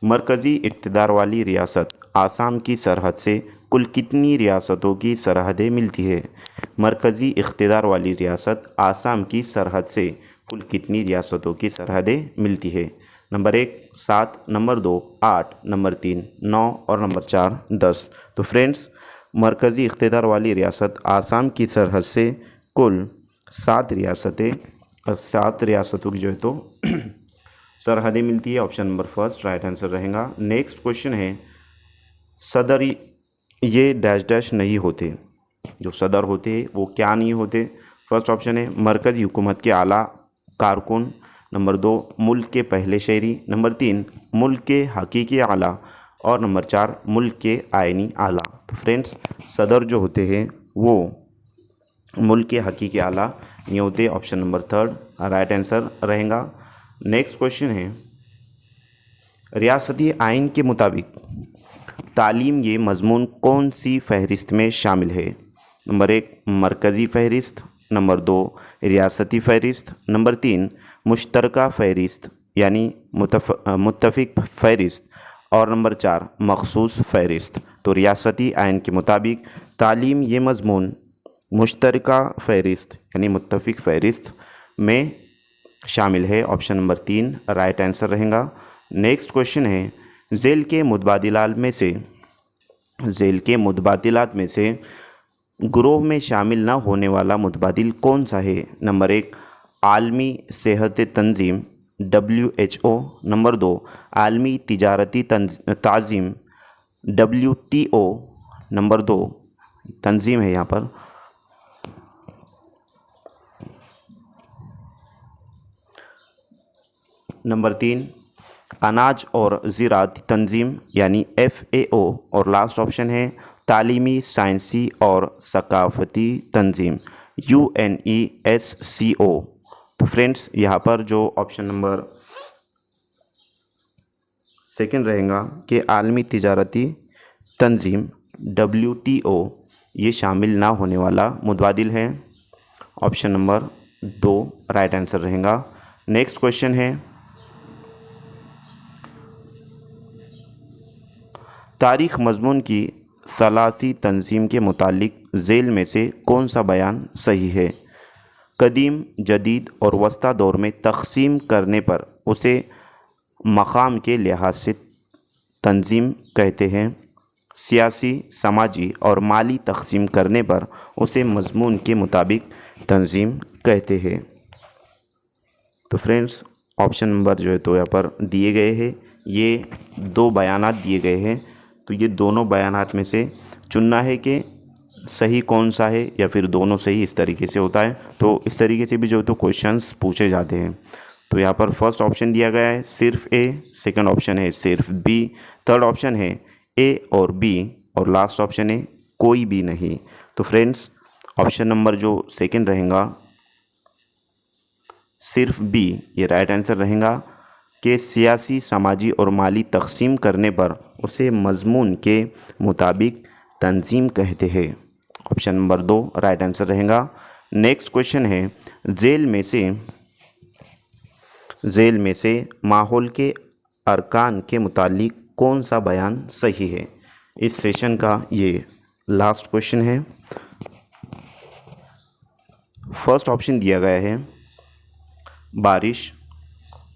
मरकज़ी इक़्तिदार वाली रियासत आसाम की सरहद से कुल कितनी रियासतों की सरहदें मिलती है? मरकज़ी इक़्तिदार वाली रियासत आसाम की सरहद से कुल कितनी रियासतों की सरहदें मिलती है? नंबर 1 7, नंबर 2 8, नंबर 3 9 और नंबर 4 10। तो फ्रेंड्स, मरकज़ी इक़्तिदार वाली रियासत आसाम की सरहद से कुल 7 रियासतें और 7 रियासतों की जो है तो सरहदें मिलती है। ऑप्शन नंबर 1 राइट आंसर रहेगा। नेक्स्ट क्वेश्चन है, सदर ये डैश डैश नहीं होते, जो सदर होते हैं वो क्या नहीं होते? फर्स्ट ऑप्शन है मरकज़ी हुकूमत के आला कारकुन, नंबर 2 मुल्क के पहले शहरी, नंबर 3 मुल्क के हकीकी आला और नंबर 4 मुल्क के आइनी आला। तो फ्रेंड्स सदर जो होते हैं वो मुल्क के हकीकी आला ये होते हैं। ऑप्शन नंबर 3 राइट आंसर रहेगा। नेक्स्ट क्वेश्चन है, रियासती आइन के मुताबिक तालीम ये मज़मून कौन सी फ़हरिस्त में शामिल है? नंबर 1 मरकज़ी फ़हरिस्त, नंबर 2 रियासती फ़हरिस्त, नंबर 3 मुश्तरका फ़हरिस्त यानी मुत्तफ़िक फ़हरिस्त और नंबर 4 मख़सूस फ़हरिस्त। तो रियासती आइन के मुताबिक तालीम ये मज़मून मुश्तरका फ़हरिस्त यानी मुत्तफ़िक फ़हरिस्त में शामिल है। ऑप्शन नंबर 3 राइट आंसर रहेगा। नेक्स्ट क्वेश्चन है, ज़ेल के मुतबादिलात में से ग्रोह में शामिल न होने वाला मुतबादिल कौन सा है? नंबर 1 आलमी सेहत तंजीम WHO, नंबर 2 आलमी तिजारती ताज़ीम WTO, नंबर 2 तंजीम है यहाँ पर, नंबर 3 अनाज और ज़राअती तंजीम यानी FAO और लास्ट ऑप्शन है तालीमी साइंसी और सकाफ़ती तंजीम UNESCO। तो फ्रेंड्स यहाँ पर जो ऑप्शन नंबर सेकंड रहेगा कि आलमी तिजारती तंजीम WTO ये शामिल ना होने वाला मुतबादिल है। ऑप्शन नंबर 2 राइट आंसर रहेगा। नेक्स्ट क्वेश्चन है, तारीख़ मज़मून की सलासी तंजीम के मुतालिक ज़ेल में से कौन सा बयान सही है? कदीम, जदीद और वस्ता दौर में तक़सीम करने पर उसे मक़ाम के लिहाज से तंजीम कहते हैं। सियासी, समाजी और माली तक़सीम करने पर उसे मज़मून के मुताबिक तंजीम कहते हैं। तो फ्रेंड्स ऑप्शन नंबर जो है तो यहाँ पर दिए गए हैं, ये 2 बयानात दिए गए हैं। तो ये दोनों बयानात में से चुनना है कि सही कौन सा है या फिर दोनों सही, इस तरीके से होता है। तो इस तरीके से भी जो है तो क्वेश्चंस पूछे जाते हैं। तो यहाँ पर फर्स्ट ऑप्शन दिया गया है सिर्फ A, सेकंड ऑप्शन है सिर्फ B, थर्ड ऑप्शन है A और B और लास्ट ऑप्शन है कोई भी नहीं। तो फ्रेंड्स ऑप्शन नंबर जो सेकंड रहेगा सिर्फ B ये राइट आंसर रहेगा कि सियासी, समाजी और माली तक़सीम करने पर उसे मज़मून के मुताबिक तंजीम कहते हैं। ऑप्शन नंबर 2 राइट आंसर रहेगा। नेक्स्ट क्वेश्चन है, ज़ेल में से माहौल के अरकान के मुतालिक कौन सा बयान सही है? इस सेशन का ये लास्ट क्वेश्चन है। फर्स्ट ऑप्शन दिया गया है बारिश,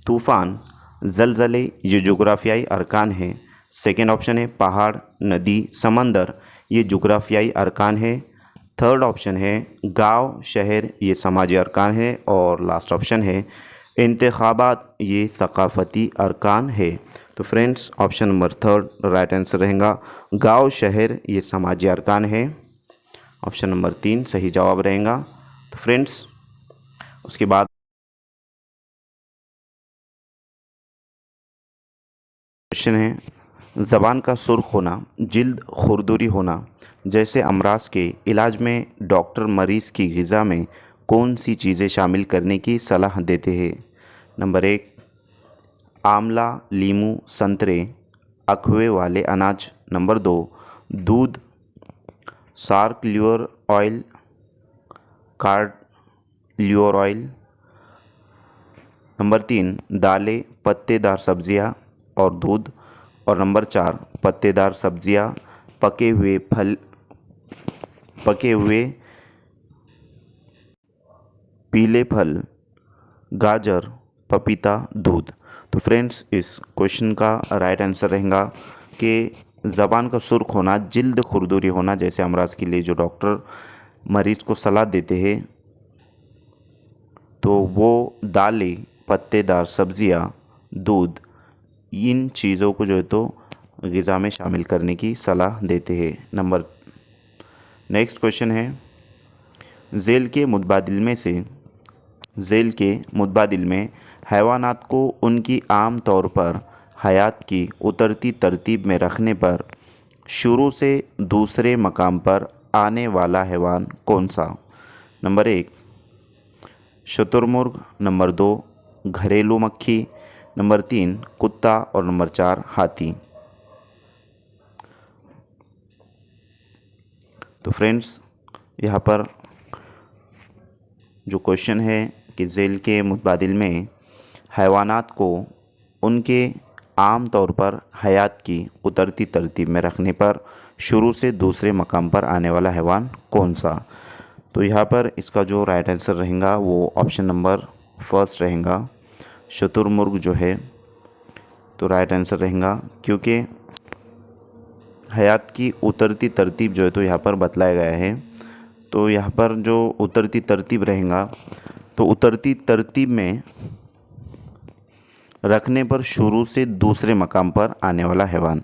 तूफ़ान, ज़लज़ले ये जोग्राफियाई अरकान हैं। सेकेंड ऑप्शन है पहाड़, नदी, समंदर ये जोग्राफियाई अरकान है। थर्ड ऑप्शन है गांव, शहर ये समाजी अरकान है और लास्ट ऑप्शन है इंतखाबात ये सकाफ़ती अरकान है। तो friends option number 3 right answer रहेगा। गांव, शहर ये समाजी अरकान है। ऑप्शन नंबर 3 सही जवाब रहेगा। तो फ्रेंड्स उसके बाद क्वेश्चन है, ज़बान का सुर्ख होना, जिल्द खुरदुरी होना जैसे अमराज के इलाज में डॉक्टर मरीज़ की ग़िज़ा में कौन सी चीज़ें शामिल करने की सलाह देते हैं? नंबर 1 आंवला, लीमू, संतरे, अखवे वाले अनाज। नंबर 2 दूध, shark lure oil, card lure oil. Number 3 दालें, पत्तेदार सब्जियां और दूध। और नंबर 4 पत्तेदार सब्जियां, पके हुए पीले फल, गाजर, पपीता, दूध। तो फ्रेंड्स इस क्वेश्चन का राइट आंसर रहेगा कि ज़बान का सुर्ख होना, जिल्द खुरदुरी होना जैसे अमराज के लिए जो डॉक्टर मरीज़ को सलाह देते हैं तो वो दालें, पत्तेदार सब्जियां, दूध इन चीज़ों को जो है तो ग़िज़ा में शामिल करने की सलाह देते हैं। नेक्स्ट क्वेश्चन है, ज़ेल के मुतबादिल में हैवानात को उनकी आम तौर पर हयात की उतरती तरतीब में रखने पर शुरू से दूसरे मकाम पर आने वाला हैवान कौन सा? नंबर 1 शुतुरमुर्ग, नंबर 2 घरेलू मक्खी, नंबर 3 कुत्ता और नंबर 4 हाथी। तो फ्रेंड्स, यहाँ पर जो क्वेश्चन है कि झेल के मुतबादिल में हैवानात को उनके आम तौर पर हयात की उतरती तरतीब में रखने पर शुरू से दूसरे मकाम पर आने वाला हैवान कौन सा? तो यहाँ पर इसका जो राइट आंसर रहेगा वो ऑप्शन नंबर फर्स्ट रहेगा, शुतुरमुर्ग जो है तो राइट आंसर रहेगा, क्योंकि हयात की उतरती तरतीब जो है तो यहाँ पर बतलाया गया है। तो यहाँ पर जो उतरती तरतीब रहेगा तो उतरती तरतीब में रखने पर शुरू से दूसरे मकाम पर आने वाला हैवान।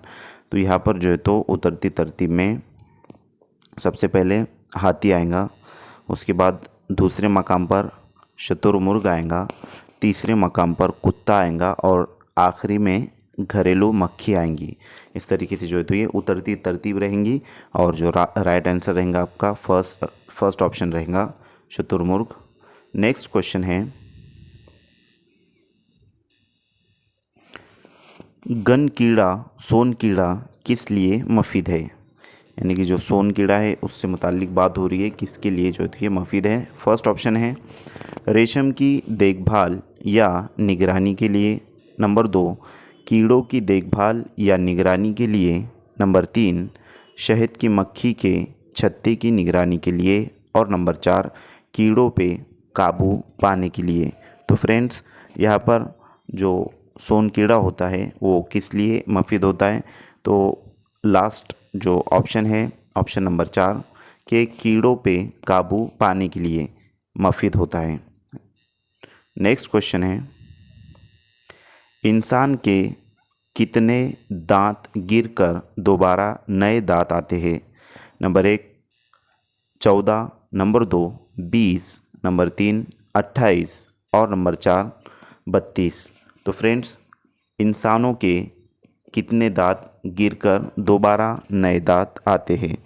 तो यहाँ पर जो है तो उतरती तरतीब में सबसे पहले हाथी आएगा, उसके बाद दूसरे मकाम पर शुतुरमुर्ग आएगा, तीसरे मकाम पर कुत्ता आएगा और आखिरी में घरेलू मक्खी आएंगी। इस तरीके से जो है तो ये उतरती तरतीब रहेंगी और जो राइट आंसर रहेगा आपका फर्स्ट ऑप्शन रहेगा, शुतुरमुर्ग। नेक्स्ट क्वेश्चन है, गन कीड़ा सोन कीड़ा किस लिए मुफीद है? यानी कि जो सोन कीड़ा है उससे मुताल्लिक बात हो रही है, किसके लिए जो है तो ये मुफीद है? फर्स्ट ऑप्शन है रेशम की देखभाल या निगरानी के लिए, नंबर 2 कीड़ों की देखभाल या निगरानी के लिए, नंबर 3 शहद की मक्खी के छत्ते की निगरानी के लिए और नंबर 4 कीड़ों पे काबू पाने के लिए। तो फ्रेंड्स, यहाँ पर जो सोन कीड़ा होता है वो किस लिए मुफीद होता है? तो लास्ट जो ऑप्शन है ऑप्शन नंबर 4 के कीड़ों पे काबू पाने के लिए मुफीद होता है। नेक्स्ट क्वेश्चन है, इंसान के कितने दांत गिरकर दोबारा नए दांत आते हैं? नंबर 1 14, नंबर 2 20, नंबर 3 28 और नंबर 4 32। तो फ्रेंड्स, इंसानों के कितने दांत गिरकर दोबारा नए दांत आते हैं?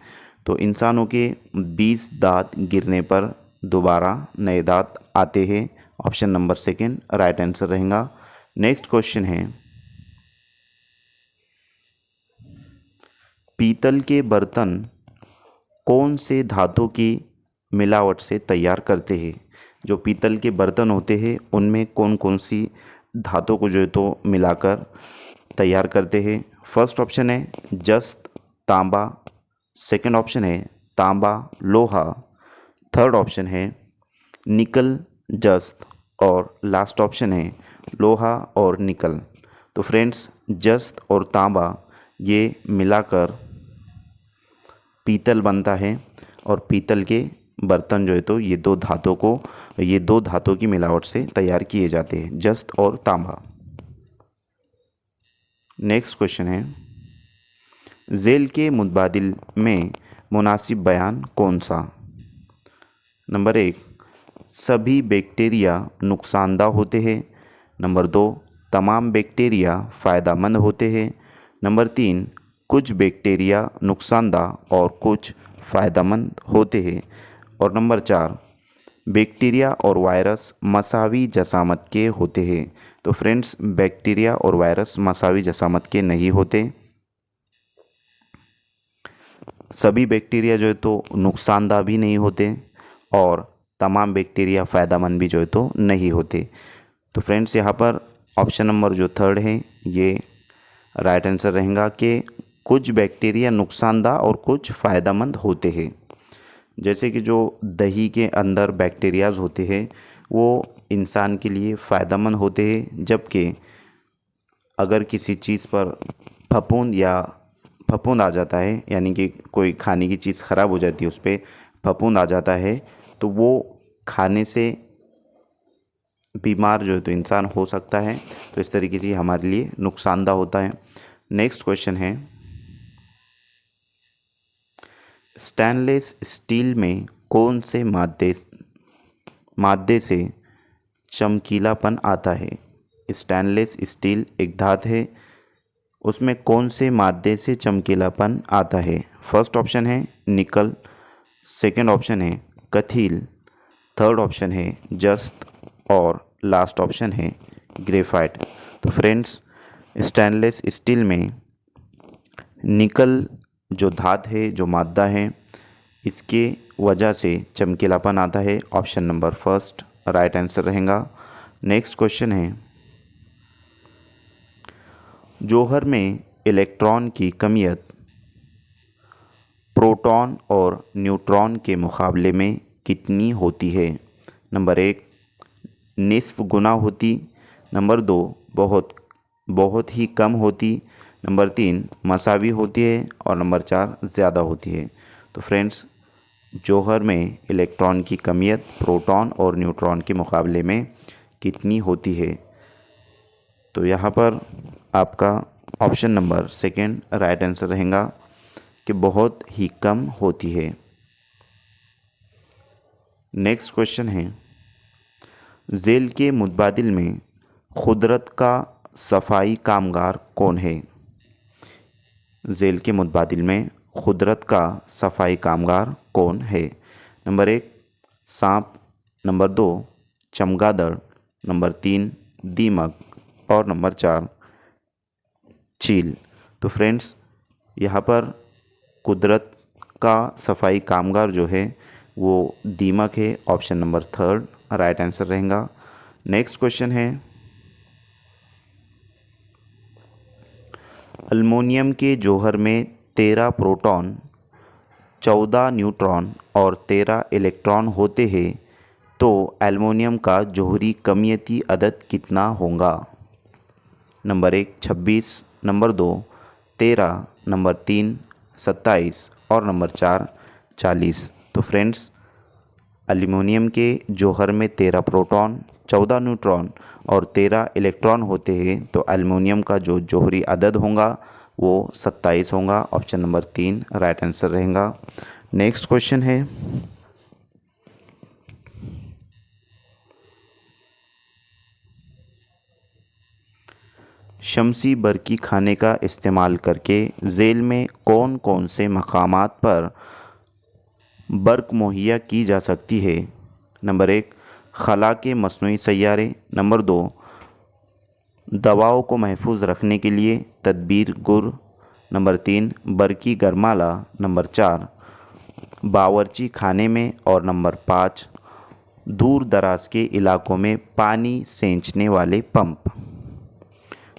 तो इंसानों के 20 दांत गिरने पर दोबारा नए दांत आते हैं। Option number second right answer रहेगा। नेक्स्ट क्वेश्चन है, पीतल के बर्तन कौन से धातु की मिलावट से तैयार करते हैं? जो पीतल के बर्तन होते हैं उनमें कौन कौन सी धातु को जो है तो मिलाकर तैयार करते हैं? फर्स्ट ऑप्शन है जस्त तांबा, सेकंड ऑप्शन है तांबा लोहा, थर्ड ऑप्शन है निकल जस्त और लास्ट ऑप्शन है लोहा और निकल। तो फ्रेंड्स, जस्त और तांबा ये मिलाकर पीतल बनता है और पीतल के बर्तन जो है तो ये दो धातु की मिलावट से तैयार किए जाते हैं, जस्त और तांबा। नेक्स्ट क्वेश्चन है, झेल के मुतबादिल में मुनासिब बयान कौन सा? नंबर 1 सभी बैक्टीरिया नुकसानदा होते हैं, नंबर 2 तमाम बैक्टीरिया फ़ायदेमंद होते हैं, नंबर 3 कुछ बैक्टीरिया नुकसानदा और कुछ फ़ायदेमंद होते हैं और नंबर 4 बैक्टीरिया और वायरस मसावी जसामत के होते हैं। तो फ्रेंड्स, बैक्टीरिया और वायरस मसावी जसामत के नहीं होते। सभी बैक्टीरिया जो है तो नुकसानदा भी नहीं होते और तमाम बैक्टीरिया फ़ायदेमंद भी जो है तो नहीं होते। तो फ्रेंड्स, यहाँ पर ऑप्शन नंबर जो थर्ड है ये राइट आंसर रहेगा कि कुछ बैक्टीरिया नुकसानदा और कुछ फ़ायदेमंद होते हैं। जैसे कि जो दही के अंदर बैक्टीरियाज होते हैं वो इंसान के लिए फ़ायदेमंद होते हैं, जबकि अगर किसी चीज़ पर फफूंद आ जाता है, यानी कि कोई खाने की चीज़ ख़राब हो जाती है उस पर फफूंद आ जाता है, तो वो खाने से बीमार जो है तो इंसान हो सकता है। तो इस तरीके से हमारे लिए नुकसानदा होता है। नेक्स्ट क्वेश्चन है, स्टेनलेस स्टील में कौन से मादे से चमकीलापन आता है? स्टेनलेस स्टील एक धातु है, उसमें कौन से मादे से चमकीलापन आता है? फर्स्ट ऑप्शन है निकल, सेकंड ऑप्शन है कथील, थर्ड ऑप्शन है जस्त और लास्ट ऑप्शन है ग्रेफाइट। तो फ्रेंड्स, स्टेनलेस स्टील में निकल जो धातु है, जो मादा है, इसके वजह से चमकीलापन आता है। Option number first right answer रहेगा। नेक्स्ट क्वेश्चन है, जौहर में इलेक्ट्रॉन की कमियत प्रोटॉन और न्यूट्रॉन के मुकाबले में कितनी होती है? नंबर 1 निस्फ गुना होती, नंबर 2 बहुत ही कम होती, नंबर 3 मसावी होती है और नंबर 4 ज़्यादा होती है। तो फ्रेंड्स, जौहर में इलेक्ट्रॉन की कमियत प्रोटॉन और न्यूट्रॉन के मुकाबले में कितनी होती है? तो यहाँ पर आपका option number second right answer रहेगा कि बहुत ही कम होती है। नेक्स्ट क्वेश्चन है, झेल के मुतबादिल में खुदरत का सफाई कामगार कौन है? झेल के मुतबादिल में खुदरत का सफाई कामगार कौन है? नंबर 1 सांप, नंबर 2 चमगादड़, नंबर 3 दीमक और नंबर 4 चील। तो फ्रेंड्स, यहाँ पर कुदरत का सफाई कामगार जो है वो दीमक है। Option number third right answer रहेगा। नेक्स्ट क्वेश्चन है, अल्मोनियम के जौहर में 13 प्रोटॉन, 14 न्यूट्रॉन और 13 इलेक्ट्रॉन होते हैं, तो एल्युमिनियम का जौहरी कमियती अदद कितना होगा? नंबर 1 26, नंबर 2 13, नंबर 3 27 और नंबर 4 40। तो फ्रेंड्स, एल्युमिनियम के जौहर में 13 प्रोटॉन, 14 न्यूट्रॉन और 13 इलेक्ट्रॉन होते हैं, तो एल्युमिनियम का जो जौहरी अदद होगा वो 27 होगा। ऑप्शन नंबर 3 राइट आंसर रहेगा। नेक्स्ट क्वेश्चन है, शमसी बरकी खाने का इस्तेमाल करके झेल में कौन कौन से मकामात पर बर्क मुहैया की जा सकती है? नंबर 1 खला के मसनूई सैयारे, नंबर 2 दवाओं को महफूज रखने के लिए तदबीर गुर, नंबर 3 बरकी गरमाला, नंबर 4 बावर्ची खाने में और नंबर 5 दूर दराज के इलाकों में पानी सेंचने वाले पंप।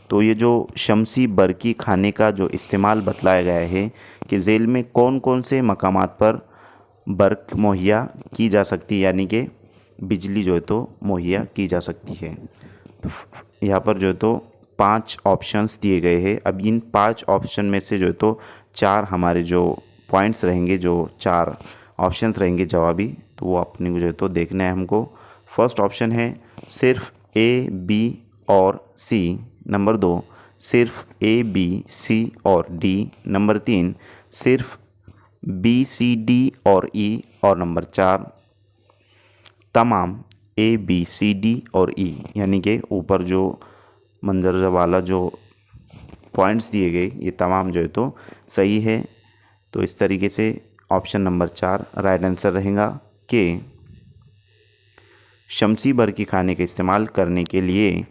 तो ये जो शमसी बरकी खाने का जो इस्तेमाल बतलाया गया है कि झेल में कौन कौन से मकामात पर बर्क मुहैया की जा सकती है, यानी कि बिजली जो है तो मुहैया की जा सकती है। तो यहाँ पर जो है तो 5 ऑप्शंस दिए गए हैं। अब इन 5 ऑप्शन में से जो है तो 4 हमारे जो पॉइंट्स रहेंगे, जो 4 ऑप्शंस रहेंगे जवाबी, तो वो अपने को जो है तो देखना है हमको। फर्स्ट ऑप्शन है सिर्फ ए, बी और सी, नंबर 2 सिर्फ ए, बी, सी और डी, नंबर 3 सिर्फ बी, सी, डी और ई और नंबर 4 तमाम ए, बी, सी, डी और ई। यानी कि ऊपर जो मंजर वाला जो पॉइंट्स दिए गए ये तमाम जो है तो सही है। तो इस तरीके से ऑप्शन नंबर 4 राइट आंसर रहेगा कि शमसी बरकी खाने का इस्तेमाल करने के लिए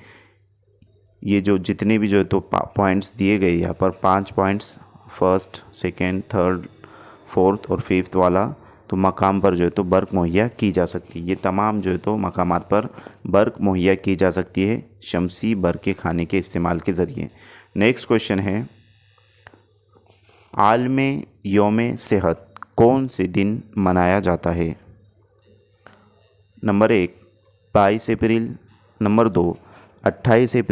ये जो जितने भी जो है तो पॉइंट्स दिए गए यहाँ पर 5 points, first, second, third, fourth और फिफ्थ वाला, तो मकाम पर जो है तो बर्क मुहैया की जा सकती है। ये तमाम जो है तो मकामात पर बर्क मुहैया की जा सकती है शमसी बरके खाने के इस्तेमाल के ज़रिए। नेक्स्ट क्वेश्चन है, आलमी यौम सेहत कौन से दिन मनाया जाता है? नंबर 1 22 अप्रैल, नंबर 2 28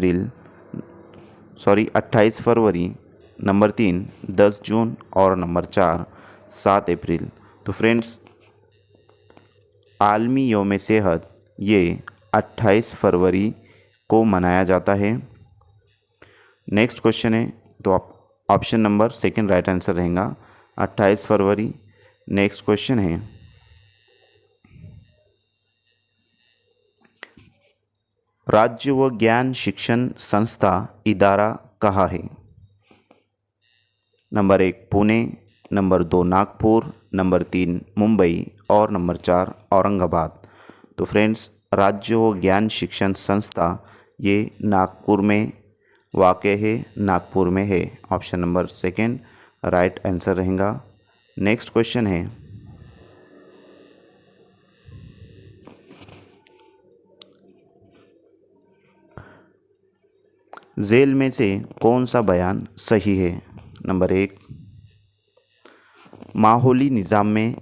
फरवरी, नंबर 3 10 जून और नंबर 4 7 अप्रैल। तो फ्रेंड्स, आलमी यौम सेहत ये 28 फरवरी को मनाया जाता है। नेक्स्ट क्वेश्चन है, तो आप option number second right answer रहेगा 28 फरवरी। नेक्स्ट क्वेश्चन है, राज्य व ज्ञान शिक्षण संस्था इदारा कहाँ है? Number 1 Pune, number 2 Nagpur, number 3 Mumbai और नंबर 4 औरंगाबाद। तो फ्रेंड्स, राज्य व ज्ञान शिक्षण संस्था ये नागपुर में वाक़ है, नागपुर में है। Option number second right answer रहेगा। नेक्स्ट क्वेश्चन है, झेल में से कौन सा बयान सही है? नंबर 1 माहौली निज़ाम में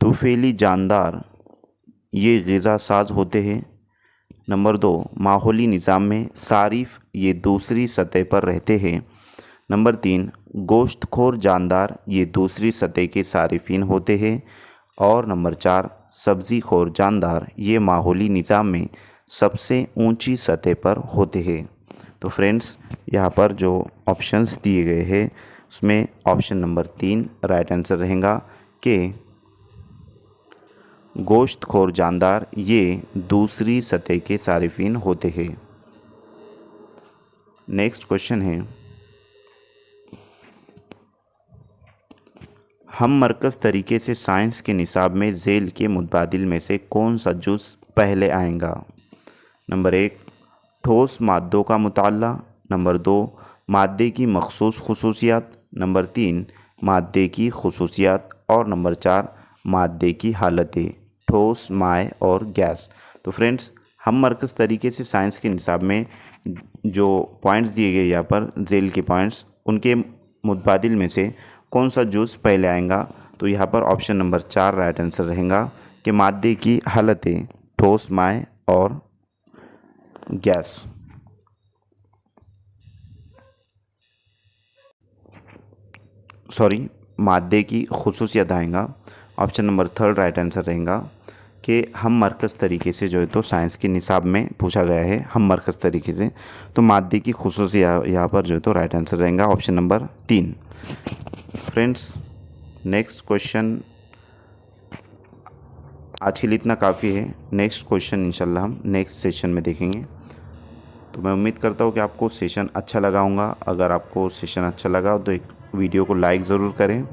तूफ़ैली जानदार ये ग़िज़ा साज होते हैं। नंबर 2 माहौली निज़ाम में सारिफ ये दूसरी सतह पर रहते हैं। नंबर 3 गोश्तखोर जानदार ये दूसरी सतह के सारिफिन होते हैं। और नंबर 4 सब्ज़ीखोर जानदार ये माहौली निज़ाम में सबसे ऊंची सतह पर होते हैं। तो फ्रेंड्स, यहाँ पर जो ऑप्शंस दिए गए हैं उसमें ऑप्शन नंबर 3 राइट आंसर रहेगा कि गोश्तखोर जानदार ये दूसरी सतह के सारिफिन होते हैं। नेक्स्ट क्वेश्चन है, हम मरकज़ तरीके से साइंस के निसाब में झेल के मुतबादिल में से कौन सा जुज़ पहले आएगा? नंबर 1 ठोस मादों का मुताला, नंबर 2 मादे की मखसूस खुसूसियात, नंबर 3 मादे की खुसूसियात और नंबर 4 मादे की हालतें ठोस, माय और गैस। तो फ्रेंड्स, हम मरकज़ तरीके से साइंस के निसाब में जो पॉइंट्स दिए गए यहाँ पर झेल के पॉइंट्स, उनके मुतबादिल में से कौन सा जुज़ पहले आएगा? तो यहाँ पर ऑप्शन नंबर 4 राइट आंसर रहेगा कि मादे की हालतें ठोस, माय और गैस। मादे की खुसूसियत आएगा। ऑप्शन नंबर 3 राइट आंसर रहेगा कि हम मरकज़ तरीके से जो है तो साइंस के निसाब में पूछा गया है हम मरकज़ तरीके से, तो मादे की खुसूसियत यहाँ पर जो है तो राइट आंसर रहेगा option number 3। Friends, next question आज के लिए इतना काफ़ी है। नेक्स्ट क्वेश्चन इंशाल्लाह हम नेक्स्ट सेशन में देखेंगे। तो मैं उम्मीद करता हूँ कि आपको सेशन अच्छा लगा होगा। अगर आपको सेशन अच्छा लगा तो एक वीडियो को लाइक ज़रूर करें,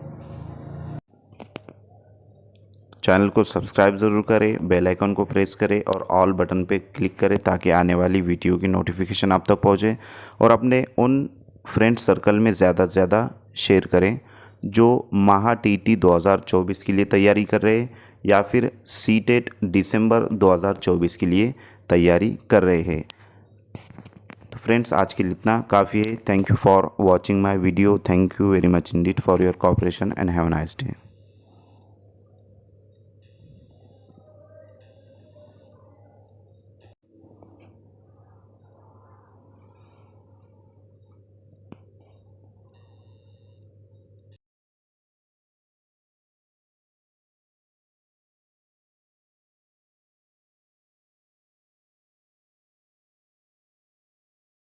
चैनल को सब्सक्राइब ज़रूर करें, बेल आइकन को प्रेस करें और ऑल बटन पे क्लिक करें ताकि आने वाली वीडियो की नोटिफिकेशन आप तक पहुँचे। और अपने उन फ्रेंड सर्कल में ज़्यादा से ज़्यादा शेयर करें जो महा टीटी 2024 के लिए तैयारी कर रहे हैं या फिर सीटेट दिसंबर 2024 के लिए तैयारी कर रहे हैं। तो फ्रेंड्स, आज के लिए इतना काफ़ी है। Thank you for watching my video. Thank you very much Indeed for your cooperation and have a nice day.